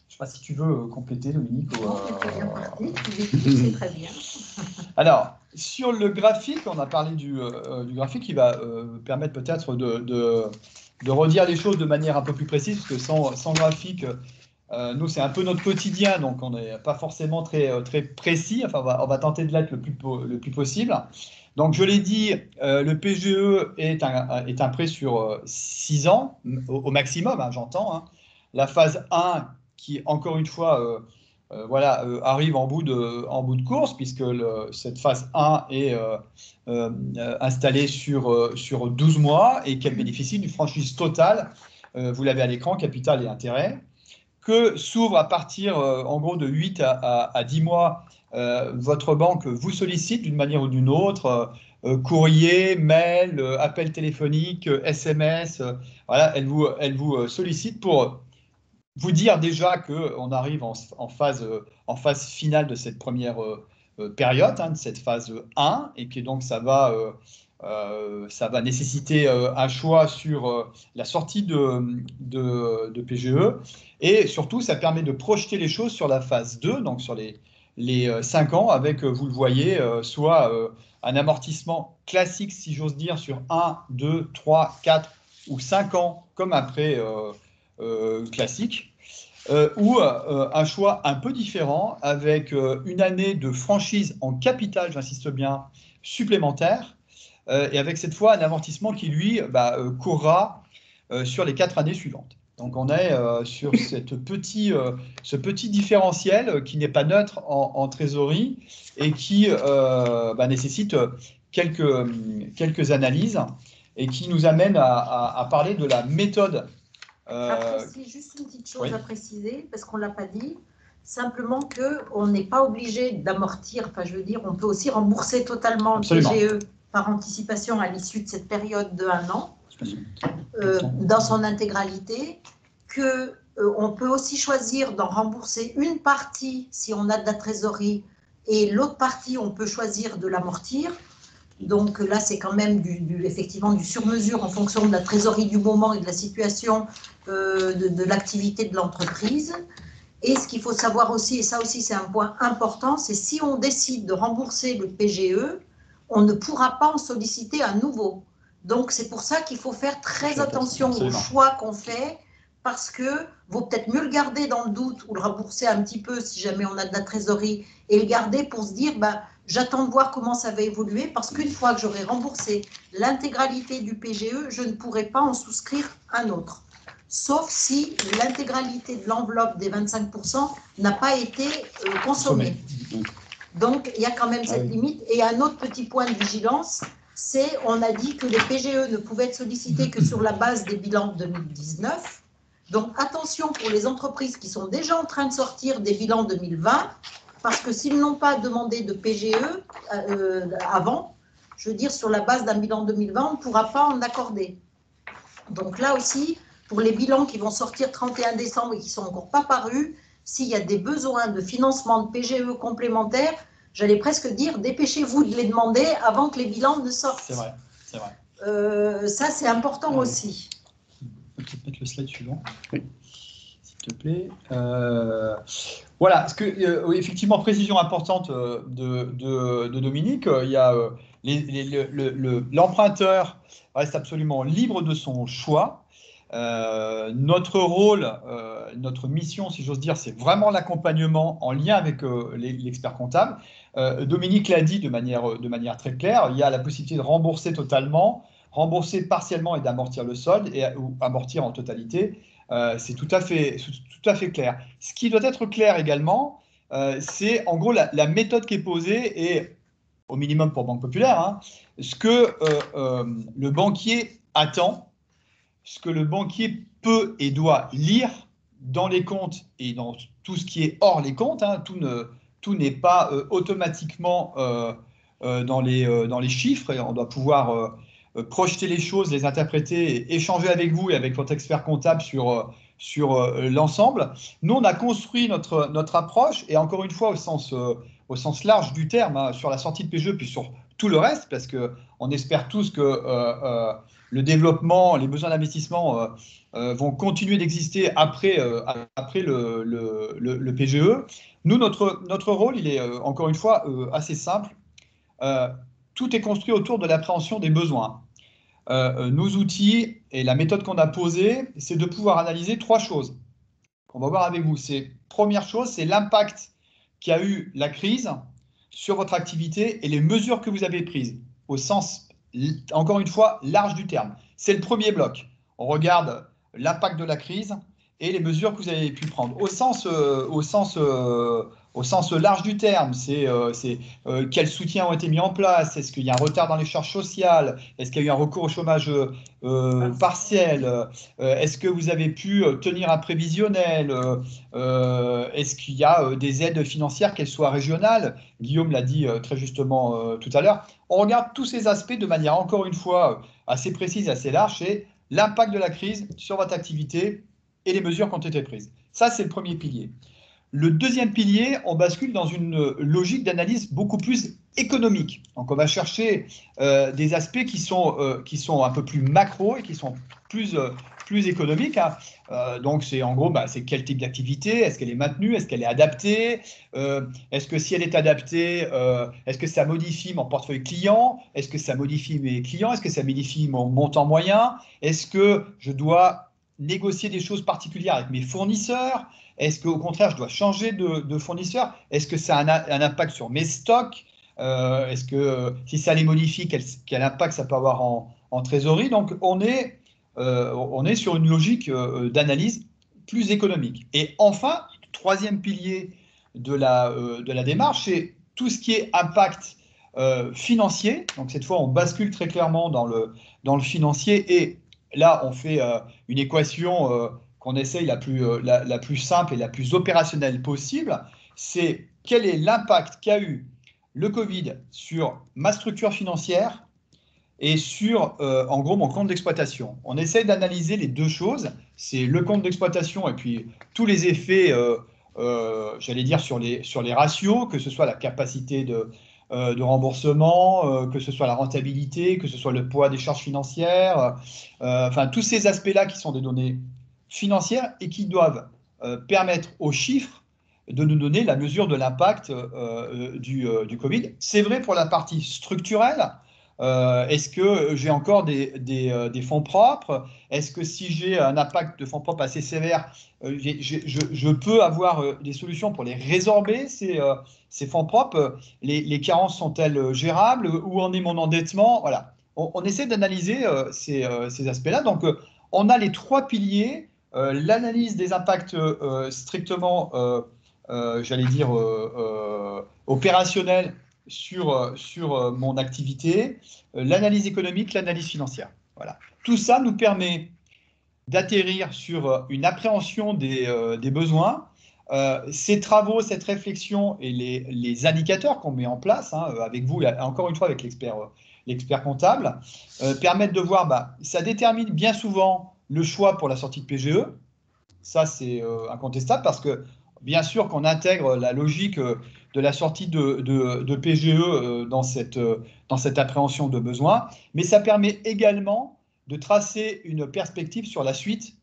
Speaker 2: Je ne sais pas si tu veux compléter, Dominique.
Speaker 3: Non, c'est bien parti, c'est très bien.
Speaker 2: Alors, sur le graphique, on a parlé du graphique qui va permettre peut-être de redire les choses de manière un peu plus précise, parce que sans graphique, nous, c'est un peu notre quotidien, donc on n'est pas forcément très précis. Enfin, on va tenter de l'être le plus possible. Donc, je l'ai dit, le PGE est un prêt sur 6 ans, au maximum, hein, j'entends. Hein. La phase 1, qui, encore une fois, arrive en bout de course, puisque cette phase 1 est installée sur 12 mois et qu'elle bénéficie d'une franchise totale, vous l'avez à l'écran, capital et intérêt, que s'ouvre à partir en gros de 8 à 10 mois. Votre banque vous sollicite d'une manière ou d'une autre, courrier, mail, appel téléphonique, SMS, voilà, elle vous sollicite pour vous dire déjà qu'on arrive en phase finale de cette première période, hein, de cette phase 1, et que donc ça va nécessiter un choix sur la sortie de PGE, et surtout ça permet de projeter les choses sur la phase 2, donc sur les 5 ans, avec, vous le voyez, soit un amortissement classique, si j'ose dire, sur 1, 2, 3, 4 ou 5 ans, comme un prêt classique, ou un choix un peu différent avec une année de franchise en capital, j'insiste bien, supplémentaire, et avec cette fois un amortissement qui, lui, courra sur les 4 années suivantes. Donc on est sur ce petit différentiel qui n'est pas neutre en trésorerie et qui nécessite quelques analyses et qui nous amène à parler de la méthode.
Speaker 3: Après, c'est juste une petite chose à préciser, parce qu'on ne l'a pas dit, simplement qu'on n'est pas obligé d'amortir, enfin je veux dire, on peut aussi rembourser totalement
Speaker 2: Absolument.
Speaker 3: le PGE par anticipation à l'issue de cette période de 1 an, dans son intégralité, qu'on peut aussi choisir d'en rembourser une partie si on a de la trésorerie, et l'autre partie, on peut choisir de l'amortir. Donc là, c'est quand même effectivement du sur-mesure en fonction de la trésorerie du moment et de la situation de l'activité de l'entreprise. Et ce qu'il faut savoir aussi, et ça aussi c'est un point important, c'est si on décide de rembourser le PGE, on ne pourra pas en solliciter un nouveau. Donc c'est pour ça qu'il faut faire très attention au choix qu'on fait, parce que vaut peut-être mieux le garder dans le doute ou le rembourser un petit peu si jamais on a de la trésorerie, et le garder pour se dire j'attends de voir comment ça va évoluer, parce qu'une fois que j'aurai remboursé l'intégralité du PGE, je ne pourrai pas en souscrire un autre. Sauf si l'intégralité de l'enveloppe des 25% n'a pas été consommée. Donc, il y a quand même cette limite. Et un autre petit point de vigilance, c'est on a dit que les PGE ne pouvaient être sollicités que sur la base des bilans de 2019. Donc, attention pour les entreprises qui sont déjà en train de sortir des bilans 2020, parce que s'ils n'ont pas demandé de PGE avant, je veux dire, sur la base d'un bilan 2020, on ne pourra pas en accorder. Donc là aussi, pour les bilans qui vont sortir 31 décembre et qui ne sont encore pas parus, s'il y a des besoins de financement de PGE complémentaires, j'allais presque dire, dépêchez-vous de les demander avant que les bilans ne sortent.
Speaker 2: C'est vrai, c'est vrai.
Speaker 3: Ça, c'est important aussi.
Speaker 2: On peut peut-être mettre le slide suivant, s'il te plaît. Voilà, oui, effectivement, précision importante de Dominique, il y a l'emprunteur reste absolument libre de son choix. Notre rôle, notre mission, si j'ose dire, c'est vraiment l'accompagnement en lien avec l'expert comptable. Dominique l'a dit de manière très claire, il y a la possibilité de rembourser totalement, rembourser partiellement et d'amortir le solde, ou amortir en totalité. C'est tout à fait clair. Ce qui doit être clair également, c'est en gros la méthode qui est posée, et au minimum pour Banque Populaire, hein, ce que le banquier attend, ce que le banquier peut et doit lire dans les comptes et dans tout ce qui est hors les comptes. Hein, tout n'est pas automatiquement dans les chiffres, et on doit pouvoir projeter les choses, les interpréter, et échanger avec vous et avec votre expert comptable sur l'ensemble. Nous, on a construit notre approche, et encore une fois, au sens large du terme, hein, sur la sortie de PGE, puis sur tout le reste, parce qu'on espère tous que le développement, les besoins d'investissement vont continuer d'exister après le PGE. Nous, notre rôle, il est encore une fois assez simple. Tout est construit autour de l'appréhension des besoins. Nos outils et la méthode qu'on a posée, c'est de pouvoir analyser 3 choses qu'on va voir avec vous. Première chose, c'est l'impact qu'a eu la crise sur votre activité et les mesures que vous avez prises, au sens, encore une fois, large du terme. C'est le premier bloc. On regarde l'impact de la crise et les mesures que vous avez pu prendre. Au sens large du terme, c'est quels soutiens ont été mis en place, est-ce qu'il y a un retard dans les charges sociales, est-ce qu'il y a eu un recours au chômage partiel, est-ce que vous avez pu tenir un prévisionnel, est-ce qu'il y a des aides financières, qu'elles soient régionales, Guillaume l'a dit très justement tout à l'heure. On regarde tous ces aspects de manière encore une fois assez précise, assez large, c'est l'impact de la crise sur votre activité et les mesures qui ont été prises. Ça, c'est le premier pilier. Le deuxième pilier, on bascule dans une logique d'analyse beaucoup plus économique. Donc, on va chercher des aspects qui sont un peu plus macro et qui sont plus économiques. Hein. Donc, c'est en gros, c'est quel type d'activité, est-ce qu'elle est maintenue, est-ce qu'elle est adaptée, est-ce que si elle est adaptée, est-ce que ça modifie mon portefeuille client, est-ce que ça modifie mes clients, est-ce que ça modifie mon montant moyen, est-ce que je dois négocier des choses particulières avec mes fournisseurs, est-ce qu'au contraire, je dois changer de fournisseur, est-ce que ça a un impact sur mes stocks, est-ce que si ça les modifie, quel impact ça peut avoir en trésorerie. Donc, on est sur une logique d'analyse plus économique. Et enfin, troisième pilier de la démarche, c'est tout ce qui est impact financier. Donc, cette fois, on bascule très clairement dans le financier, et là, on fait une équation qu'on essaye la plus simple et la plus opérationnelle possible. C'est quel est l'impact qu'a eu le Covid sur ma structure financière et sur, en gros, mon compte d'exploitation. On essaye d'analyser les 2 choses. C'est le compte d'exploitation et puis tous les effets, j'allais dire, sur les ratios, que ce soit la capacité de remboursement, que ce soit la rentabilité, que ce soit le poids des charges financières, enfin tous ces aspects-là qui sont des données financières et qui doivent permettre aux chiffres de nous donner la mesure de l'impact du Covid. C'est vrai pour la partie structurelle. Est-ce que j'ai encore des fonds propres? Est-ce que si j'ai un impact de fonds propres assez sévère, je peux avoir des solutions pour les résorber, ces fonds propres? Les carences sont-elles gérables? Où en est mon endettement? Voilà. On essaie d'analyser ces aspects-là. Donc, on a les 3 piliers. L'analyse des impacts strictement, j'allais dire, opérationnels sur mon activité, l'analyse économique, l'analyse financière. Voilà. Tout ça nous permet d'atterrir sur une appréhension des besoins. Ces travaux, cette réflexion et les indicateurs qu'on met en place, hein, avec vous, encore une fois avec l'expert comptable, permettent de voir, ça détermine bien souvent le choix pour la sortie de PGE. Ça, c'est incontestable parce que bien sûr qu'on intègre la logique de la sortie de PGE dans cette appréhension de besoin, mais ça permet également de tracer une perspective sur la suite,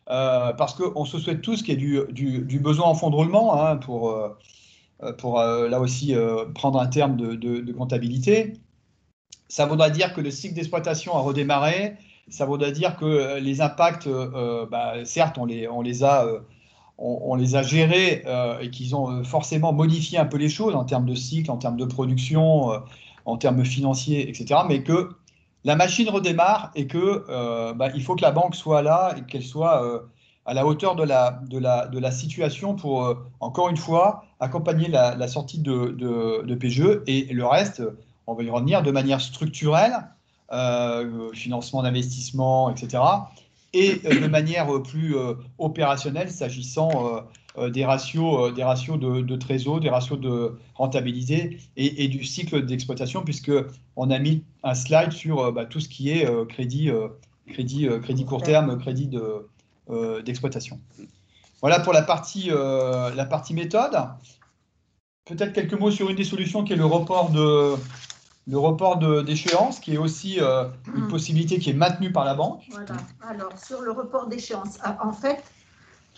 Speaker 2: parce qu'on se souhaite tous qu'il y ait du besoin en fonds de roulement, hein, pour là aussi prendre un terme de comptabilité. Ça voudra dire que le cycle d'exploitation a redémarré, ça voudra dire que les impacts, certes, on les a gérés et qu'ils ont forcément modifié un peu les choses en termes de cycle, en termes de production, en termes financiers, etc. Mais que la machine redémarre et que il faut que la banque soit là et qu'elle soit à la hauteur de la situation pour, encore une fois, accompagner la sortie de PGE, et le reste, on va y revenir de manière structurelle, financement d'investissement, etc., et de manière plus opérationnelle, s'agissant des ratios de trésor, des ratios de rentabilité et du cycle d'exploitation, puisqu'on a mis un slide sur tout ce qui est crédit court terme, crédit d'exploitation. Voilà pour la partie méthode. Peut-être quelques mots sur une des solutions qui est le report d'échéance, qui est aussi une possibilité qui est maintenue par la banque.
Speaker 3: Voilà. Alors, sur le report d'échéance, en fait,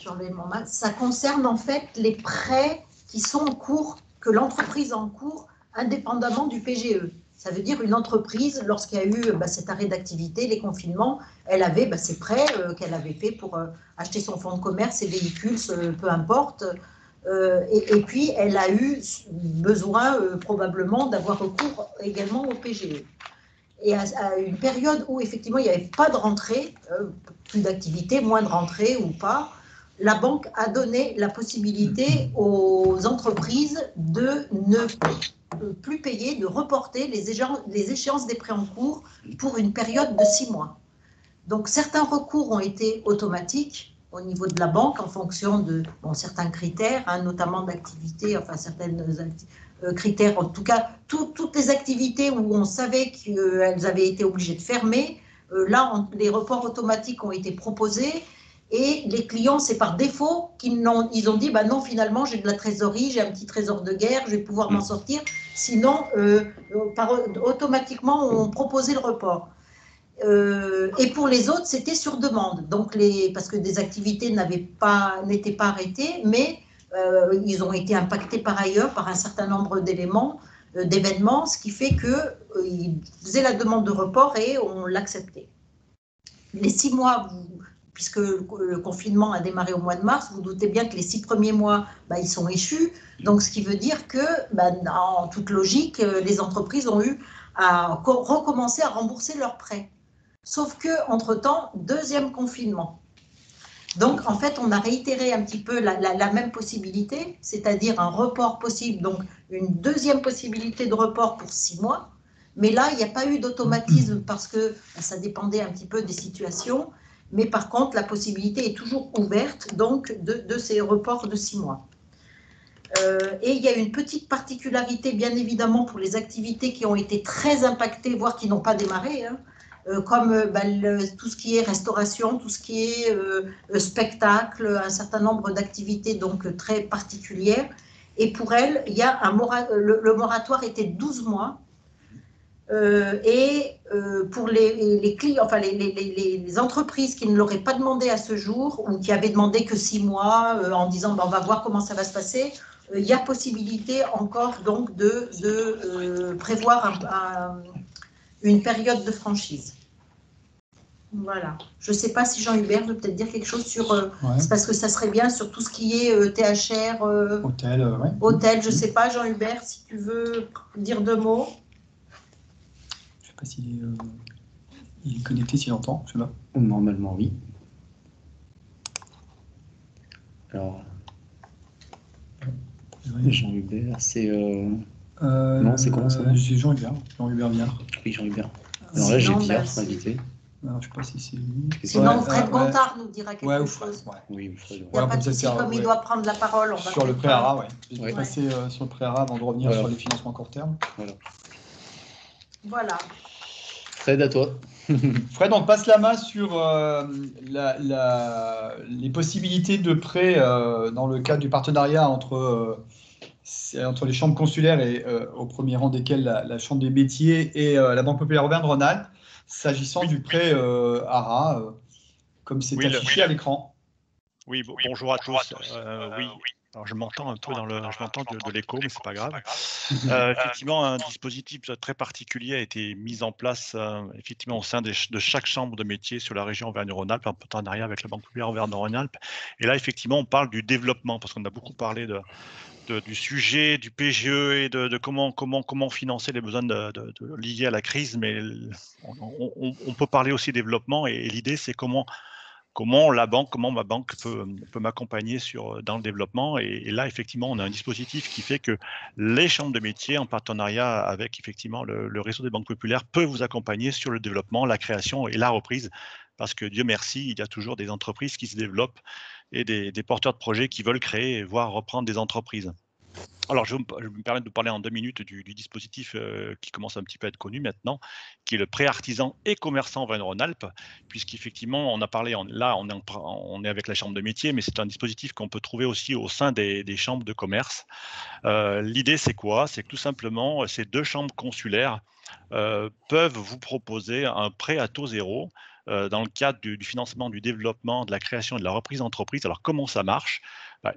Speaker 3: j'enlève mon masque, ça concerne en fait les prêts qui sont en cours, que l'entreprise a en cours, indépendamment du PGE. Ça veut dire une entreprise, lorsqu'il y a eu cet arrêt d'activité, les confinements, elle avait ses prêts qu'elle avait fait pour acheter son fonds de commerce, ses véhicules, peu importe. Et puis, elle a eu besoin probablement d'avoir recours également au PGE. Et à une période où effectivement il n'y avait pas de rentrée, plus d'activité, moins de rentrée ou pas, la banque a donné la possibilité aux entreprises de ne plus payer, de reporter les échéances des prêts en cours pour une période de 6 mois. Donc certains recours ont été automatiques au niveau de la banque en fonction de certains critères, notamment d'activité, enfin certaines critères, en tout cas toutes les activités où on savait qu'elles avaient été obligées de fermer, les reports automatiques ont été proposés et les clients, c'est par défaut qu'ils ont dit non, finalement j'ai de la trésorerie, j'ai un petit trésor de guerre, je vais pouvoir m'en sortir, sinon automatiquement on proposait le report. Et pour les autres, c'était sur demande, donc parce que des activités n'étaient pas arrêtées, mais ils ont été impactés par ailleurs par un certain nombre d'événements, ce qui fait qu'ils faisaient la demande de report et on l'acceptait. Les 6 mois, puisque le confinement a démarré au mois de mars, vous doutez bien que les 6 premiers mois, ils sont échus, donc ce qui veut dire que, en toute logique, les entreprises ont eu à recommencer à rembourser leurs prêts. Sauf qu'entre-temps, deuxième confinement. Donc, en fait, on a réitéré un petit peu la même possibilité, c'est-à-dire un report possible, donc une deuxième possibilité de report pour 6 mois. Mais là, il n'y a pas eu d'automatisme parce que ça dépendait un petit peu des situations. Mais par contre, la possibilité est toujours ouverte, donc, de ces reports de 6 mois. Et il y a une petite particularité, bien évidemment, pour les activités qui ont été très impactées, voire qui n'ont pas démarré, comme tout ce qui est restauration, tout ce qui est spectacle, un certain nombre d'activités donc très particulières. Et pour elles, il y a le moratoire était de 12 mois. Pour les clients, enfin les entreprises qui ne l'auraient pas demandé à ce jour ou qui avaient demandé que 6 mois en disant on va voir comment ça va se passer, il y a possibilité encore donc de prévoir une période de franchise. Voilà. Je ne sais pas si Jean-Hubert veut peut-être dire quelque chose sur... C'est parce que ça serait bien sur tout ce qui est THR,
Speaker 2: hôtel, ouais.
Speaker 3: Hôtel, je ne sais pas, Jean-Hubert, si tu veux dire 2 mots.
Speaker 2: Je ne sais pas s'il est connecté, s'il entend, je sais pas.
Speaker 1: Normalement, oui. Alors... Jean-Hubert, c'est... non, c'est comment ça?
Speaker 2: C'est Jean-Hubert Viard.
Speaker 1: Oui, Jean-Hubert. Alors là, j'ai Pierre invité.
Speaker 2: Alors, je ne sais pas si c'est lui.
Speaker 3: Sinon, Fred Gontard nous dira quelque chose.
Speaker 1: Oui, Fred.
Speaker 3: Il n'y a pas de souci, comme il doit prendre la parole. On va
Speaker 2: sur le pré-ARA, Je vais passer sur le pré-ARA avant de revenir sur les financements court terme.
Speaker 3: Voilà.
Speaker 1: Fred, à toi.
Speaker 2: Fred, on passe la main sur les possibilités de prêt dans le cadre du partenariat entre les chambres consulaires et au premier rang desquelles la Chambre des métiers et la Banque populaire Auvergne-Rhône-Alpes, s'agissant du prêt ARA, comme c'est affiché à l'écran.
Speaker 4: Oui, bonjour à tous. Oui. Alors, je m'entends un peu je m'entends de l'écho, mais c'est pas grave. Effectivement, un dispositif très particulier a été mis en place effectivement au sein de chaque chambre de métier sur la région Auvergne-Rhône-Alpes en partenariat avec la Banque populaire Auvergne-Rhône-Alpes. Et là, effectivement, on parle du développement parce qu'on a beaucoup parlé du sujet du PGE et de comment financer les besoins liés à la crise, mais on peut parler aussi développement et l'idée c'est comment ma banque peut m'accompagner dans le développement et là effectivement on a un dispositif qui fait que les chambres de métiers en partenariat avec effectivement le réseau des banques populaires peut vous accompagner sur le développement, la création et la reprise parce que Dieu merci, il y a toujours des entreprises qui se développent et des porteurs de projets qui veulent créer, voire reprendre des entreprises. Alors, je vais me permettre de parler en 2 minutes du dispositif qui commence un petit peu à être connu maintenant, qui est le prêt artisan et commerçant Auvergne-Rhône-Alpes, puisqu'effectivement, on a parlé, là, on est avec la chambre de métier, mais c'est un dispositif qu'on peut trouver aussi au sein des chambres de commerce. L'idée, c'est quoi? C'est que tout simplement, ces 2 chambres consulaires peuvent vous proposer un prêt à taux zéro dans le cadre du financement, du développement, de la création et de la reprise d'entreprise. Alors, comment ça marche?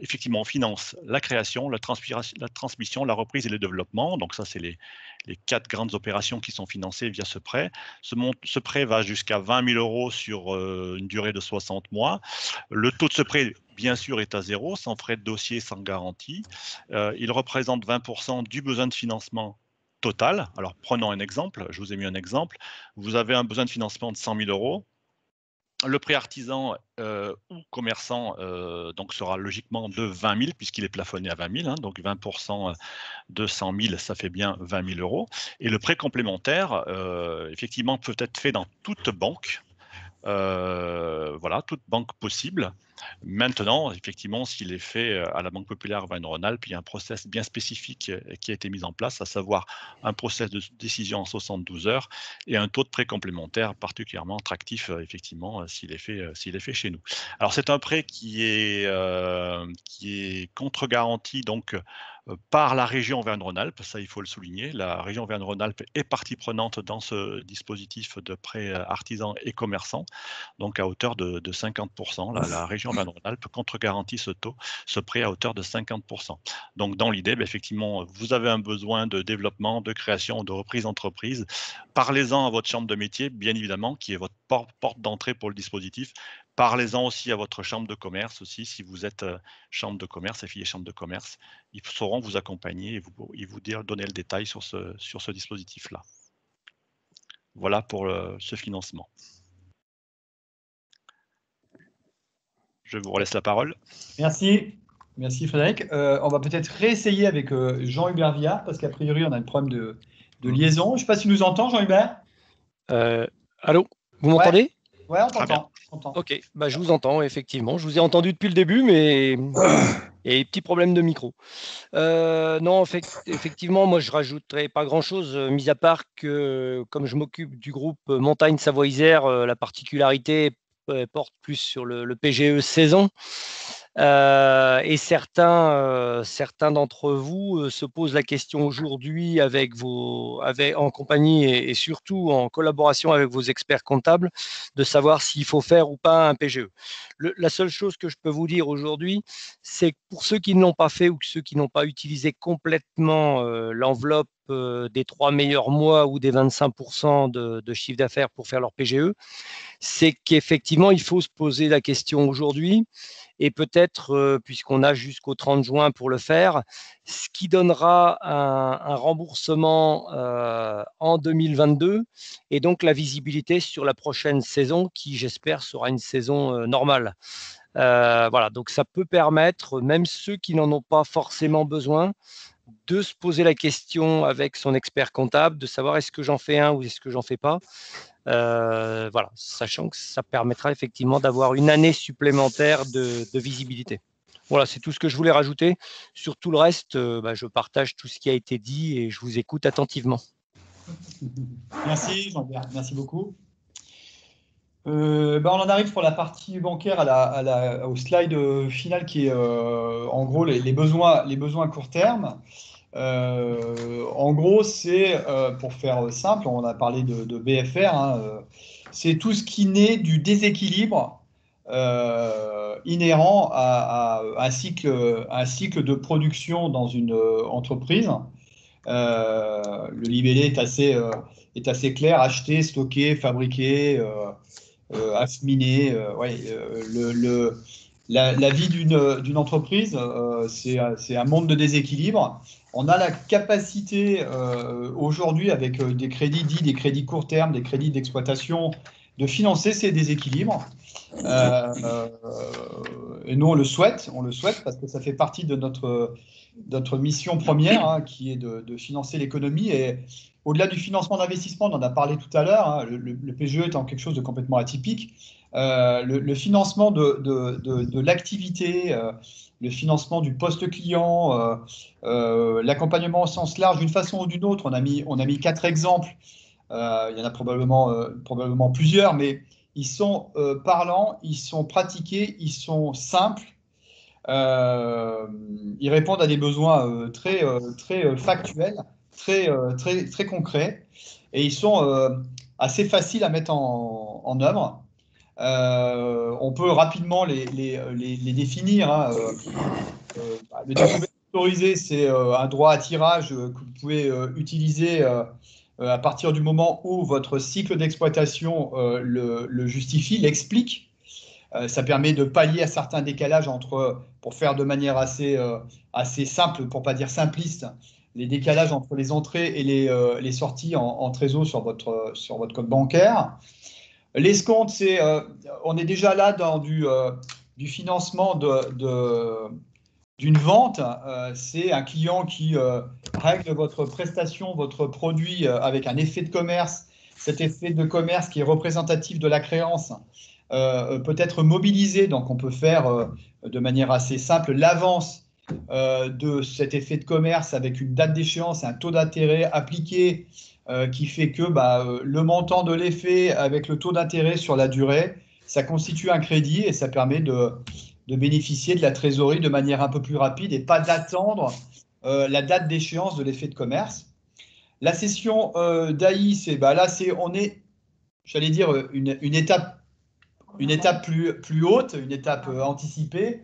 Speaker 4: Effectivement, on finance la création, la transmission, la reprise et le développement. Donc ça, c'est les 4 grandes opérations qui sont financées via ce prêt. Ce prêt va jusqu'à 20 000 € sur une durée de 60 mois. Le taux de ce prêt, bien sûr, est à 0, sans frais de dossier, sans garantie. Il représente 20% du besoin de financement total. Alors, prenons un exemple. Je vous ai mis un exemple. Vous avez un besoin de financement de 100 000 €. Le prêt artisan ou commerçant donc sera logiquement de 20 000 puisqu'il est plafonné à 20 000. Hein, donc 20% de 100 000, ça fait bien 20 000 €. Et le prêt complémentaire, effectivement, peut être fait dans toute banque. Voilà, toute banque possible. Maintenant, effectivement, s'il est fait à la Banque Populaire Auvergne-Rhône-Alpes, il y a un process bien spécifique qui a été mis en place, à savoir un process de décision en 72 heures et un taux de prêt complémentaire particulièrement attractif, effectivement, s'il est fait chez nous. Alors, c'est un prêt qui est contre-garanti donc par la région Auvergne-Rhône-Alpes, ça il faut le souligner. La région Auvergne-Rhône-Alpes est partie prenante dans ce dispositif de prêt artisan et commerçant, donc à hauteur de 50%. La région Auvergne-Rhône-Alpes contre-garantit ce prêt à hauteur de 50%. Donc dans l'idée, effectivement, vous avez un besoin de développement, de création, de reprise d'entreprise. Parlez-en à votre chambre de métier, bien évidemment, qui est votre porte d'entrée pour le dispositif. Parlez-en aussi à votre chambre de commerce, aussi, si vous êtes chambre de commerce, affilié chambre de commerce. Ils sauront vous accompagner et vous donner le détail sur ce dispositif-là. Voilà pour ce financement. Je vous relaisse la parole.
Speaker 2: Merci. Merci Frédéric. On va peut-être réessayer avec Jean-Hubert Viard, parce qu'a priori, on a un problème de liaison. Je ne sais pas si nous entend, Jean-Hubert.
Speaker 5: Allô, vous m'entendez?
Speaker 2: Ouais, on t'entend.
Speaker 5: Ok, je vous entends, effectivement. Je vous ai entendu depuis le début, mais il y a des petits problèmes de micro. Non, effectivement, moi, je ne rajouterai pas grand-chose, mis à part que, comme je m'occupe du groupe Montagne Savoie-Isère, la particularité porte plus sur le PGE saison. Et certains d'entre vous se posent la question aujourd'hui en compagnie et surtout en collaboration avec vos experts comptables de savoir s'il faut faire ou pas un PGE. La seule chose que je peux vous dire aujourd'hui, c'est que pour ceux qui ne l'ont pas fait ou ceux qui n'ont pas utilisé complètement l'enveloppe des 3 meilleurs mois ou des 25% de chiffre d'affaires pour faire leur PGE, c'est qu'effectivement, il faut se poser la question aujourd'hui. Et peut-être, puisqu'on a jusqu'au 30 juin pour le faire, ce qui donnera un remboursement en 2022 et donc la visibilité sur la prochaine saison qui, j'espère, sera une saison normale. Voilà, donc ça peut permettre, même ceux qui n'en ont pas forcément besoin, de se poser la question avec son expert comptable, de savoir est-ce que j'en fais un ou est-ce que j'en fais pas. Voilà, sachant que ça permettra effectivement d'avoir une année supplémentaire de visibilité. Voilà, c'est tout ce que je voulais rajouter. Sur tout le reste, je partage tout ce qui a été dit et je vous écoute attentivement.
Speaker 2: Merci Jean-Pierre, merci beaucoup. On en arrive pour la partie bancaire au slide final qui est en gros les besoins à court terme. En gros, c'est, pour faire simple, on a parlé de BFR, c'est tout ce qui naît du déséquilibre inhérent à un cycle de production dans une entreprise. Le libellé est assez clair: acheter, stocker, fabriquer, acheminer. La vie d'une entreprise, c'est un monde de déséquilibre. On a la capacité aujourd'hui, avec des crédits court terme, des crédits d'exploitation, de financer ces déséquilibres. nous, on le souhaite parce que ça fait partie de notre mission première, hein, qui est de financer l'économie. Et au-delà du financement d'investissement, on en a parlé tout à l'heure, hein, le PGE étant quelque chose de complètement atypique, le financement de l'activité, le financement du poste client, l'accompagnement au sens large, d'une façon ou d'une autre. On a mis 4 exemples. Il y en a probablement plusieurs, mais ils sont parlants, ils sont pratiqués, ils sont simples. Ils répondent à des besoins très factuels, très concrets, et ils sont assez faciles à mettre en œuvre. On peut rapidement les définir, hein. Le découvert autorisé, c'est un droit à tirage que vous pouvez utiliser à partir du moment où votre cycle d'exploitation le justifie, l'explique. Ça permet de pallier à certains décalages pour faire de manière assez simple, pour ne pas dire simpliste, les décalages entre les entrées et les sorties en trésor sur votre compte bancaire. L'escompte, on est déjà là dans du financement d'une vente. C'est un client qui règle votre prestation, votre produit avec un effet de commerce. Cet effet de commerce qui est représentatif de la créance peut être mobilisé. Donc, on peut faire de manière assez simple l'avance de cet effet de commerce avec une date d'échéance et un taux d'intérêt appliqué qui fait que le montant de l'effet avec le taux d'intérêt sur la durée, ça constitue un crédit et ça permet de bénéficier de la trésorerie de manière un peu plus rapide et pas d'attendre la date d'échéance de l'effet de commerce. La cession d'AI, on est, j'allais dire, une étape plus haute, une étape anticipée.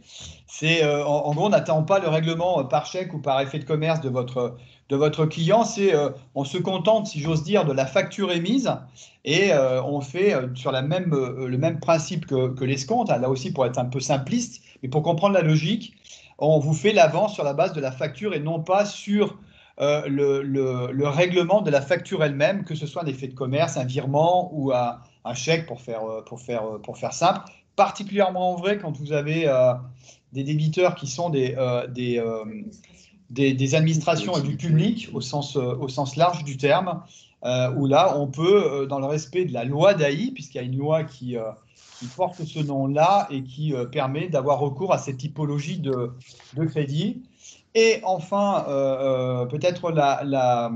Speaker 2: En gros, on n'attend pas le règlement par chèque ou par effet de commerce de votre client. On se contente, si j'ose dire, de la facture émise et on fait sur le même principe que l'escompte, là aussi pour être un peu simpliste, mais pour comprendre la logique, on vous fait l'avance sur la base de la facture et non pas sur le règlement de la facture elle-même, que ce soit un effet de commerce, un virement ou un chèque pour faire simple. Particulièrement vrai quand vous avez des débiteurs qui sont des administrations et du public au sens large du terme, où là, on peut, dans le respect de la loi d'AI, puisqu'il y a une loi qui porte ce nom-là et qui permet d'avoir recours à cette typologie de crédit. Et enfin, peut-être la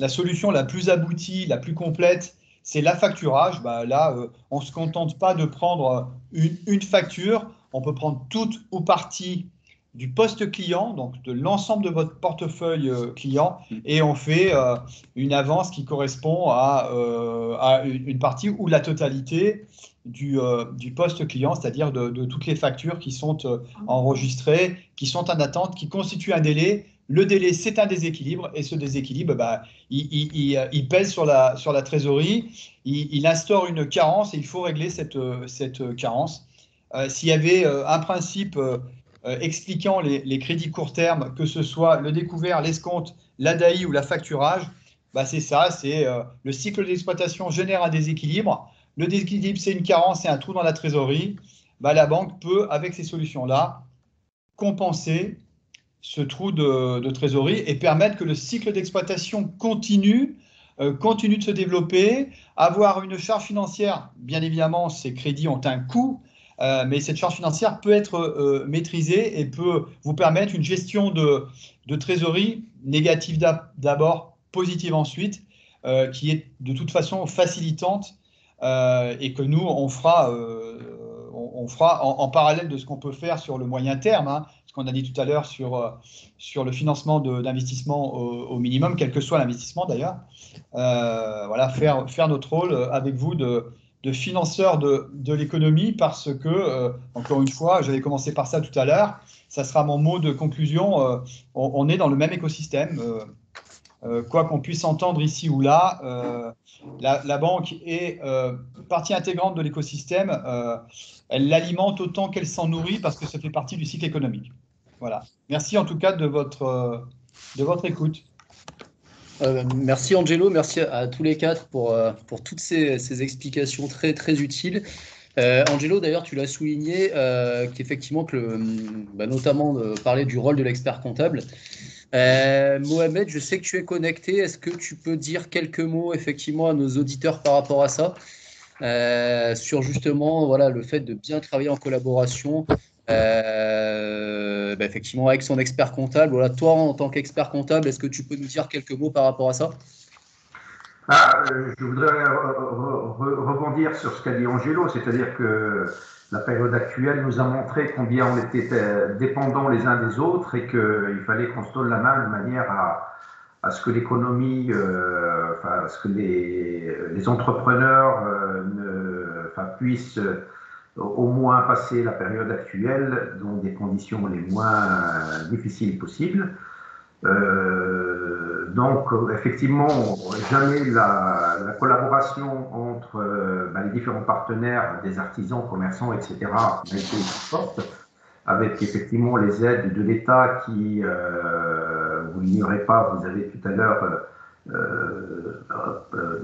Speaker 2: solution la plus aboutie, la plus complète, c'est l'affacturage. Là, on ne se contente pas de prendre une facture, on peut prendre toute ou partie du poste client, donc de l'ensemble de votre portefeuille client, et on fait une avance qui correspond à une partie ou la totalité du poste client, c'est-à-dire de toutes les factures qui sont enregistrées, qui sont en attente, qui constituent un délai. Le délai, c'est un déséquilibre, et ce déséquilibre, il pèse sur la trésorerie, il instaure une carence, et il faut régler cette carence. S'il y avait un principe expliquant les crédits court terme, que ce soit le découvert, l'escompte, l'ADAI ou la facturage, c'est ça, le cycle d'exploitation génère un déséquilibre. Le déséquilibre, c'est une carence et un trou dans la trésorerie. La banque peut, avec ces solutions-là, compenser ce trou de trésorerie et permettre que le cycle d'exploitation continue de se développer, avoir une charge financière. Bien évidemment, ces crédits ont un coût, mais cette charge financière peut être maîtrisée et peut vous permettre une gestion de trésorerie négative d'abord, positive ensuite, qui est de toute façon facilitante et que nous, on fera en parallèle de ce qu'on peut faire sur le moyen terme, hein, ce qu'on a dit tout à l'heure sur le financement d'investissement au minimum, quel que soit l'investissement d'ailleurs. Faire notre rôle avec vous de financeur de l'économie, parce que, encore une fois, j'avais commencé par ça tout à l'heure, ça sera mon mot de conclusion, on est dans le même écosystème. Quoi qu'on puisse entendre ici ou là, la banque est partie intégrante de l'écosystème. Elle l'alimente autant qu'elle s'en nourrit, parce que ça fait partie du cycle économique. Voilà. Merci en tout cas de votre écoute.
Speaker 1: Merci Angelo, merci à tous les quatre pour toutes ces explications très, très utiles. Angelo, d'ailleurs, tu l'as souligné, qu'effectivement, notamment parler du rôle de l'expert comptable. Mohamed, je sais que tu es connecté. Est-ce que tu peux dire quelques mots effectivement à nos auditeurs par rapport à ça, sur justement voilà, le fait de bien travailler en collaboration effectivement avec son expert comptable. Voilà, toi, en tant qu'expert comptable, est-ce que tu peux nous dire quelques mots par rapport à ça?
Speaker 6: Je voudrais rebondir sur ce qu'a dit Angelo, c'est-à-dire que la période actuelle nous a montré combien on était dépendants les uns des autres et qu'il fallait qu'on se donne la main de manière à ce que l'économie, à ce que les entrepreneurs puissent au moins passer la période actuelle dans des conditions les moins difficiles possibles. Donc, effectivement, jamais la collaboration entre les différents partenaires, des artisans, commerçants, etc., n'a été forte, avec effectivement les aides de l'État qui, vous l'ignorez pas, vous avez tout à l'heure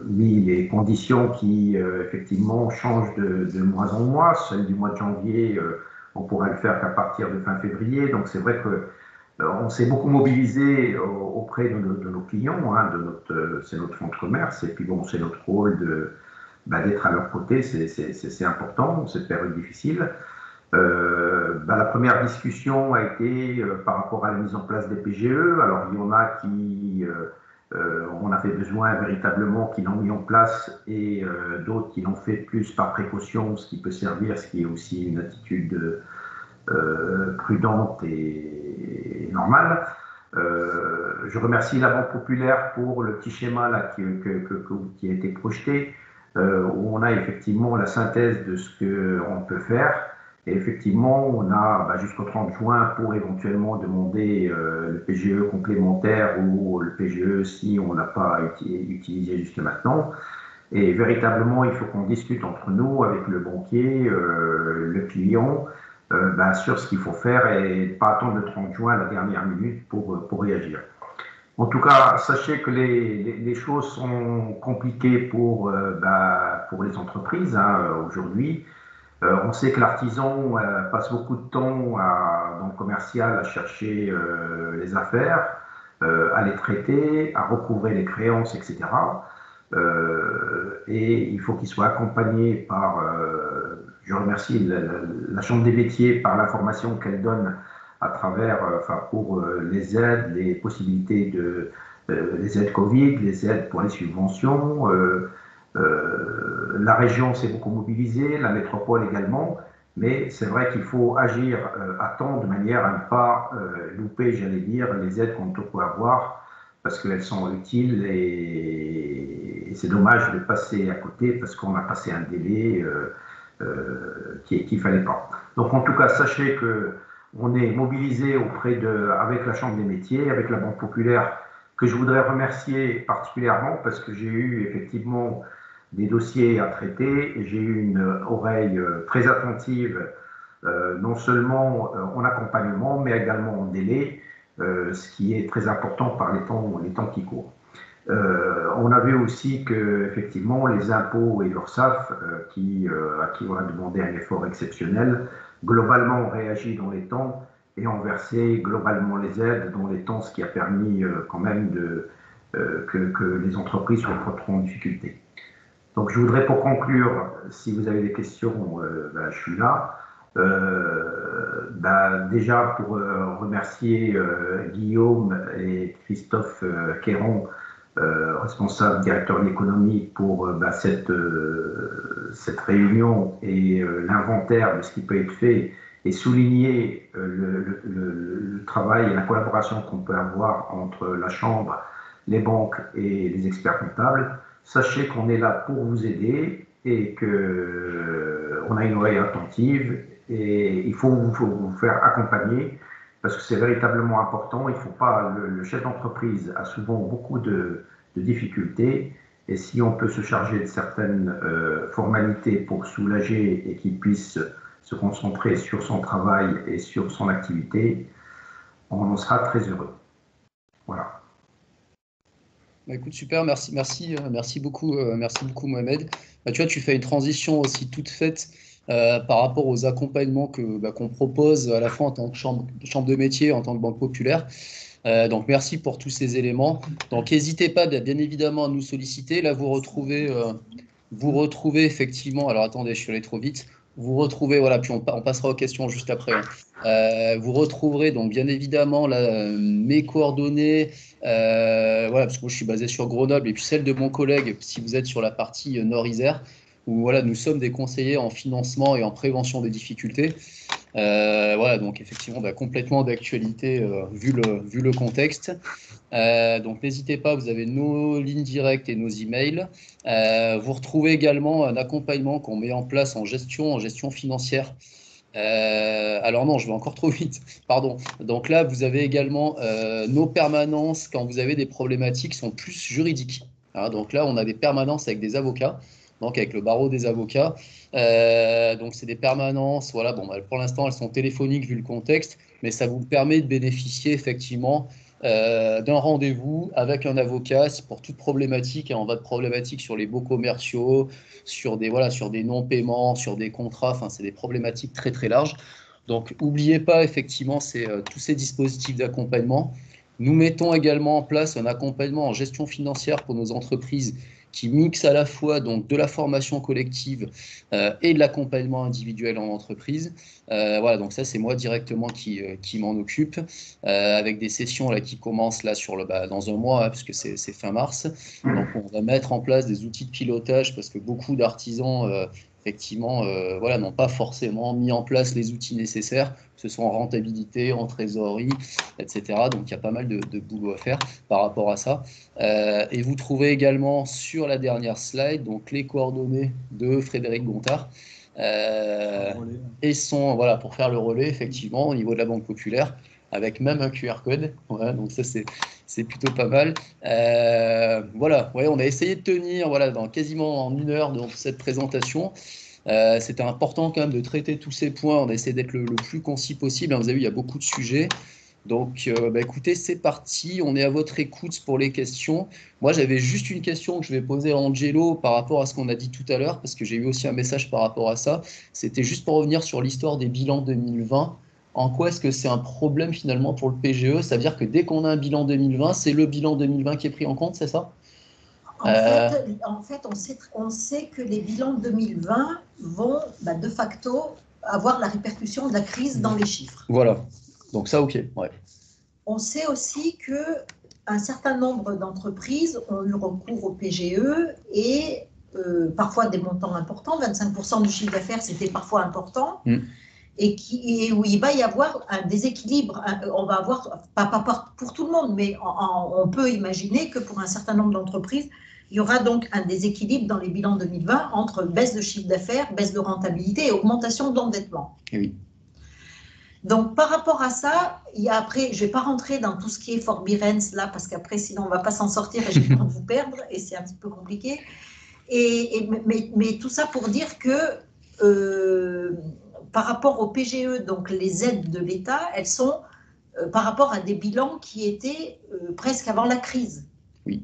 Speaker 6: mis les conditions qui, effectivement, changent de mois en mois. Celle du mois de janvier, on pourra le faire qu'à partir de fin février. Donc, c'est vrai que on s'est beaucoup mobilisé auprès de nos clients, hein, c'est notre fonds de commerce, et puis bon, c'est notre rôle d'être à leur côté, c'est important dans cette période difficile. La première discussion a été par rapport à la mise en place des PGE. Alors il y en a qui on avait besoin véritablement qui l'ont mis en place et d'autres qui l'ont fait plus par précaution, ce qui peut servir, ce qui est aussi une attitude prudente et normale. Je remercie la Banque Populaire pour le petit schéma là, qui a été projeté, où on a effectivement la synthèse de ce qu'on peut faire. Et effectivement, on a jusqu'au 30 juin pour éventuellement demander le PGE complémentaire ou le PGE si on n'a pas utilisé jusqu'à maintenant. Et véritablement, il faut qu'on discute entre nous avec le banquier, le client, sur ce qu'il faut faire et pas attendre le 30 juin à la dernière minute pour réagir. En tout cas, sachez que les choses sont compliquées pour les entreprises aujourd'hui. On sait que l'artisan passe beaucoup de temps dans le commercial à chercher les affaires, à les traiter, à recouvrer les créances, etc. Et il faut qu'il soit accompagné par, je remercie la Chambre des métiers par l'information qu'elle donne à travers, pour les aides, les possibilités les aides Covid, les aides pour les subventions. La région s'est beaucoup mobilisée, la métropole également, mais c'est vrai qu'il faut agir à temps de manière à ne pas louper, j'allais dire, les aides qu'on peut avoir parce qu'elles sont utiles et c'est dommage de passer à côté parce qu'on a passé un délai qu'il ne fallait pas. Donc en tout cas, sachez qu'on est mobilisé avec la Chambre des métiers, avec la Banque Populaire, que je voudrais remercier particulièrement parce que j'ai eu effectivement des dossiers à traiter et j'ai eu une oreille très attentive, non seulement en accompagnement, mais également en délai, ce qui est très important par les temps qui courent. On a vu aussi que effectivement les impôts et l'URSSAF, à qui on a demandé un effort exceptionnel, globalement ont réagi dans les temps et ont versé globalement les aides dans les temps, ce qui a permis quand même que les entreprises soient pas trop en difficulté. Donc je voudrais pour conclure, si vous avez des questions, je suis là. Déjà pour remercier Guillaume et Christophe Quéron, responsable directeur de l'économie, pour cette réunion et l'inventaire de ce qui peut être fait et souligner le travail et la collaboration qu'on peut avoir entre la Chambre, les banques et les experts comptables. Sachez qu'on est là pour vous aider et qu'on a une oreille attentive et il faut vous faire accompagner parce que c'est véritablement important. Il faut pas, le chef d'entreprise a souvent beaucoup de difficultés et si on peut se charger de certaines formalités pour soulager et qu'il puisse se concentrer sur son travail et sur son activité, on en sera très heureux. Voilà.
Speaker 1: Écoute, super, merci beaucoup Mohamed. Tu vois, tu fais une transition aussi toute faite par rapport aux accompagnements qu'on propose à la fois en tant que chambre de métier, en tant que banque populaire. Donc, merci pour tous ces éléments. Donc, n'hésitez pas, bien évidemment, à nous solliciter. Là, vous retrouvez effectivement, alors attendez, je suis allé trop vite. Vous retrouvez, voilà, puis on passera aux questions juste après. Vous retrouverez donc bien évidemment mes coordonnées, voilà, parce que moi je suis basé sur Grenoble, et puis celle de mon collègue, si vous êtes sur la partie Nord-Isère, où voilà, nous sommes des conseillers en financement et en prévention des difficultés. Voilà, donc effectivement, complètement d'actualité vu le contexte. Donc n'hésitez pas, vous avez nos lignes directes et nos emails. Vous retrouvez également un accompagnement qu'on met en place en gestion financière. Alors non, je vais encore trop vite, pardon. Donc là, vous avez également nos permanences quand vous avez des problématiques qui sont plus juridiques. Hein, donc là, on a des permanences avec des avocats, donc avec le barreau des avocats. Donc c'est des permanences, voilà, bon, pour l'instant, elles sont téléphoniques vu le contexte, mais ça vous permet de bénéficier effectivement d'un rendez-vous avec un avocat pour toute problématique. On va de problématiques sur les baux commerciaux, sur des non-paiements, sur des contrats. Enfin, c'est des problématiques très très larges. Donc, n'oubliez pas effectivement tous ces dispositifs d'accompagnement. Nous mettons également en place un accompagnement en gestion financière pour nos entreprises qui mixe à la fois donc de la formation collective et de l'accompagnement individuel en entreprise. Voilà, donc ça c'est moi directement qui m'en occupe, avec des sessions là qui commencent là dans un mois, hein, puisque c'est fin mars. Donc on va mettre en place des outils de pilotage parce que beaucoup d'artisans effectivement voilà, n'ont pas forcément mis en place les outils nécessaires, que ce soit en rentabilité, en trésorerie, etc. Donc il y a pas mal de boulot à faire par rapport à ça. Et vous trouvez également sur la dernière slide donc les coordonnées de Frédéric Gontard et voilà, pour faire le relais effectivement au niveau de la Banque Populaire, avec même un QR code. Voilà, donc ça c'est plutôt pas mal. Voilà, ouais, on a essayé de tenir voilà, quasiment en 1 heure donc, cette présentation. C'était important quand même de traiter tous ces points. On a essayé d'être le plus concis possible. Vous avez vu, il y a beaucoup de sujets. Donc, écoutez, c'est parti. On est à votre écoute pour les questions. Moi, j'avais juste une question que je vais poser à Angelo par rapport à ce qu'on a dit tout à l'heure, parce que j'ai eu aussi un message par rapport à ça. C'était juste pour revenir sur l'histoire des bilans 2020. En quoi est-ce que c'est un problème finalement pour le PGE? Ça veut dire que dès qu'on a un bilan 2020, c'est le bilan 2020 qui est pris en compte, c'est ça?
Speaker 3: En fait, on sait que les bilans 2020 vont de facto avoir la répercussion de la crise dans les chiffres.
Speaker 1: Voilà. Donc ça, ok. Ouais.
Speaker 3: On sait aussi qu'un certain nombre d'entreprises ont eu recours au PGE et parfois des montants importants, 25% du chiffre d'affaires, c'était parfois important, et où il va y avoir un déséquilibre. On va avoir, pas pour tout le monde, mais on peut imaginer que pour un certain nombre d'entreprises, il y aura donc un déséquilibre dans les bilans 2020 entre baisse de chiffre d'affaires, baisse de rentabilité et augmentation de l'endettement.
Speaker 1: Oui.
Speaker 3: Donc, par rapport à ça, après, je ne vais pas rentrer dans tout ce qui est forbearance là, parce qu'après, sinon, on ne va pas s'en sortir et j'ai peur de vous perdre, et c'est un petit peu compliqué. Mais tout ça pour dire que par rapport au PGE, donc les aides de l'État, elles sont par rapport à des bilans qui étaient presque avant la crise.
Speaker 1: Oui.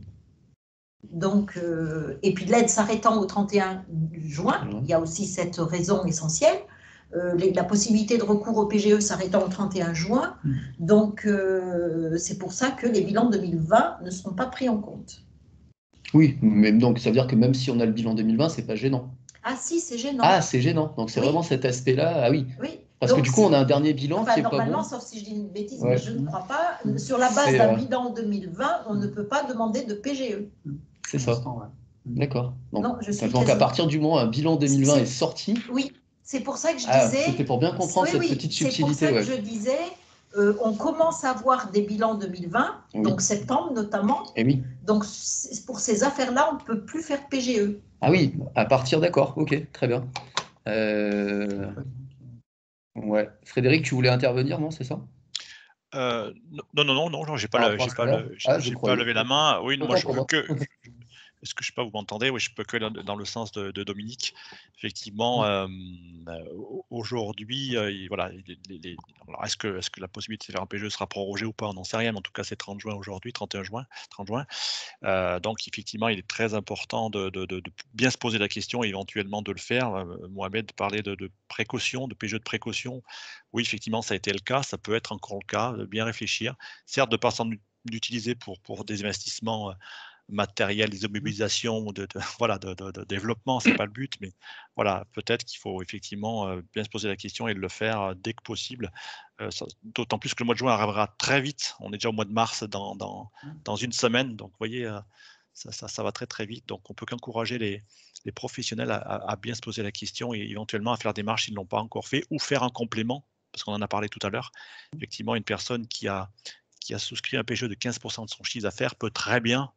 Speaker 3: Donc, et puis l'aide s'arrêtant au 31 juin, il y a aussi cette raison essentielle. La possibilité de recours au PGE s'arrêtant au 31 juin. Donc, c'est pour ça que les bilans 2020 ne seront pas pris en compte.
Speaker 1: Oui, mais donc ça veut dire que même si on a le bilan 2020, c'est pas gênant.
Speaker 3: Ah si, c'est gênant.
Speaker 1: Ah, c'est gênant. Donc c'est vraiment cet aspect-là. Ah oui.
Speaker 3: Oui.
Speaker 1: Parce
Speaker 3: donc,
Speaker 1: que du coup, on a un dernier bilan qui est pas bon.
Speaker 3: Normalement, sauf si je dis une bêtise, mais je ne crois pas. Sur la base d'un bilan 2020, on ne peut pas demander de PGE.
Speaker 1: C'est ça. D'accord. Donc,
Speaker 3: donc
Speaker 1: à partir du moment où un bilan 2020 est sorti.
Speaker 3: Oui. C'est pour ça que je disais.
Speaker 1: C'était pour bien comprendre cette petite subtilité.
Speaker 3: C'est pour ça que je disais, on commence à voir des bilans 2020, donc septembre notamment.
Speaker 1: Et oui.
Speaker 3: Donc pour ces affaires-là, on ne peut plus faire PGE.
Speaker 1: Ah oui, à partir d'accord. Ok, très bien. Ouais. Frédéric, tu voulais intervenir, non, c'est ça?
Speaker 4: Non, j'ai pas levé la main. Oui, moi est-ce que je sais pas, vous m'entendez? Oui, je peux que dans le sens de Dominique. Effectivement, aujourd'hui, voilà, alors est-ce que la possibilité de faire un PGE sera prorogée ou pas? On n'en sait rien, mais en tout cas, c'est 30 juin aujourd'hui, 31 juin, 30 juin. Donc effectivement, il est très important de bien se poser la question et éventuellement de le faire. Mohamed parlait de précaution, de PGE de précaution. Oui, effectivement, ça a été le cas, ça peut être encore le cas, de bien réfléchir. Certes, de ne pas s'en utiliser pour des investissements matériels, des immobilisations, voilà, de développement, c'est pas le but, mais voilà, peut-être qu'il faut effectivement bien se poser la question et le faire dès que possible. D'autant plus que le mois de juin arrivera très vite. On est déjà au mois de mars dans une semaine, donc vous voyez, ça va très très vite. Donc on peut qu'encourager les professionnels à bien se poser la question et éventuellement à faire des démarches s'ils ne l'ont pas encore fait ou faire un complément, parce qu'on en a parlé tout à l'heure. Effectivement, une personne qui a souscrit un PGE de 15% de son chiffre d'affaires peut très bien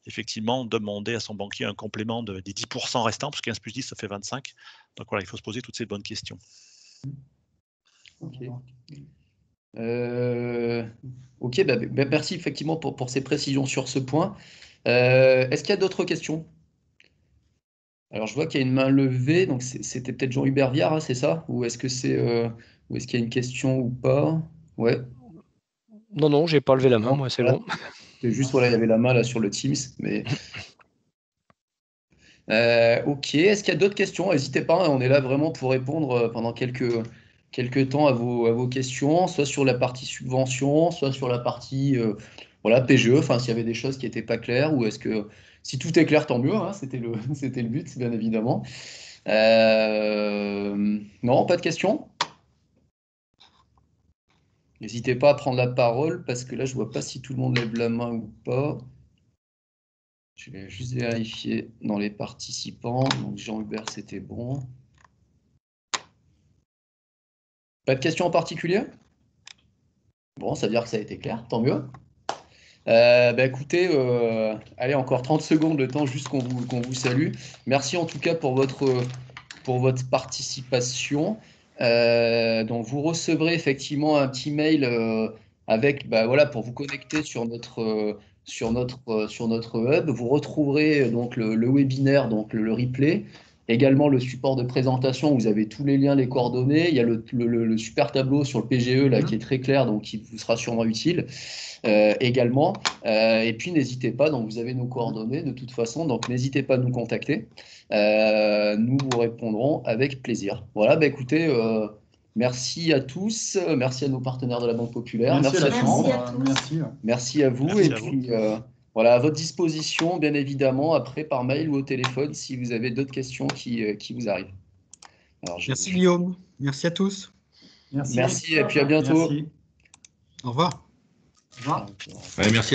Speaker 4: effectivement demander à son banquier un complément des 10% restants, parce que 15 plus 10, ça fait 25. Donc voilà, il faut se poser toutes ces bonnes questions.
Speaker 1: Ok. Ok, merci effectivement pour ces précisions sur ce point. Est-ce qu'il y a d'autres questions? Alors, je vois qu'il y a une main levée, donc c'était peut-être Jean-Hubert Viard, hein, c'est ça? Ou est-ce que ou est-ce qu'il y a une question ou pas? Ouais.
Speaker 5: Non, j'ai pas levé la main, moi, c'est bon.
Speaker 1: C'est juste, voilà, il y avait la main là sur le Teams, mais. Ok, est-ce qu'il y a d'autres questions? N'hésitez pas, hein, on est là vraiment pour répondre pendant quelques temps à vos questions, soit sur la partie subvention, soit sur la partie voilà, PGE, enfin s'il y avait des choses qui n'étaient pas claires, ou est-ce que si tout est clair, tant mieux, hein, c'était le but, bien évidemment. Non, pas de questions? N'hésitez pas à prendre la parole, parce que là, je ne vois pas si tout le monde lève la main ou pas. Je vais juste vérifier dans les participants. Donc Jean-Hubert, c'était bon. Pas de questions en particulier? Bon, ça veut dire que ça a été clair, tant mieux. Écoutez, allez, encore 30 secondes, le temps juste qu'on vous salue. Merci en tout cas pour votre participation. Donc vous recevrez effectivement un petit mail avec, voilà, pour vous connecter sur notre hub. Vous retrouverez donc le webinaire, donc le replay. Également le support de présentation, vous avez tous les liens, les coordonnées. Il y a le super tableau sur le PGE là, qui est très clair, donc qui vous sera sûrement utile également. Et puis n'hésitez pas, donc vous avez nos coordonnées de toute façon, donc n'hésitez pas à nous contacter. Nous vous répondrons avec plaisir. Voilà, écoutez, merci à tous, merci à nos partenaires de la Banque Populaire.
Speaker 2: Merci à tous.
Speaker 1: Merci à vous.
Speaker 4: Merci
Speaker 1: et
Speaker 4: à
Speaker 1: puis voilà, à votre disposition, bien évidemment, après par mail ou au téléphone, si vous avez d'autres questions qui vous arrivent. Alors,
Speaker 7: merci Guillaume, merci à tous.
Speaker 1: Merci et puis à bientôt.
Speaker 7: Merci. Au revoir.
Speaker 1: Au revoir.
Speaker 7: Ouais, merci à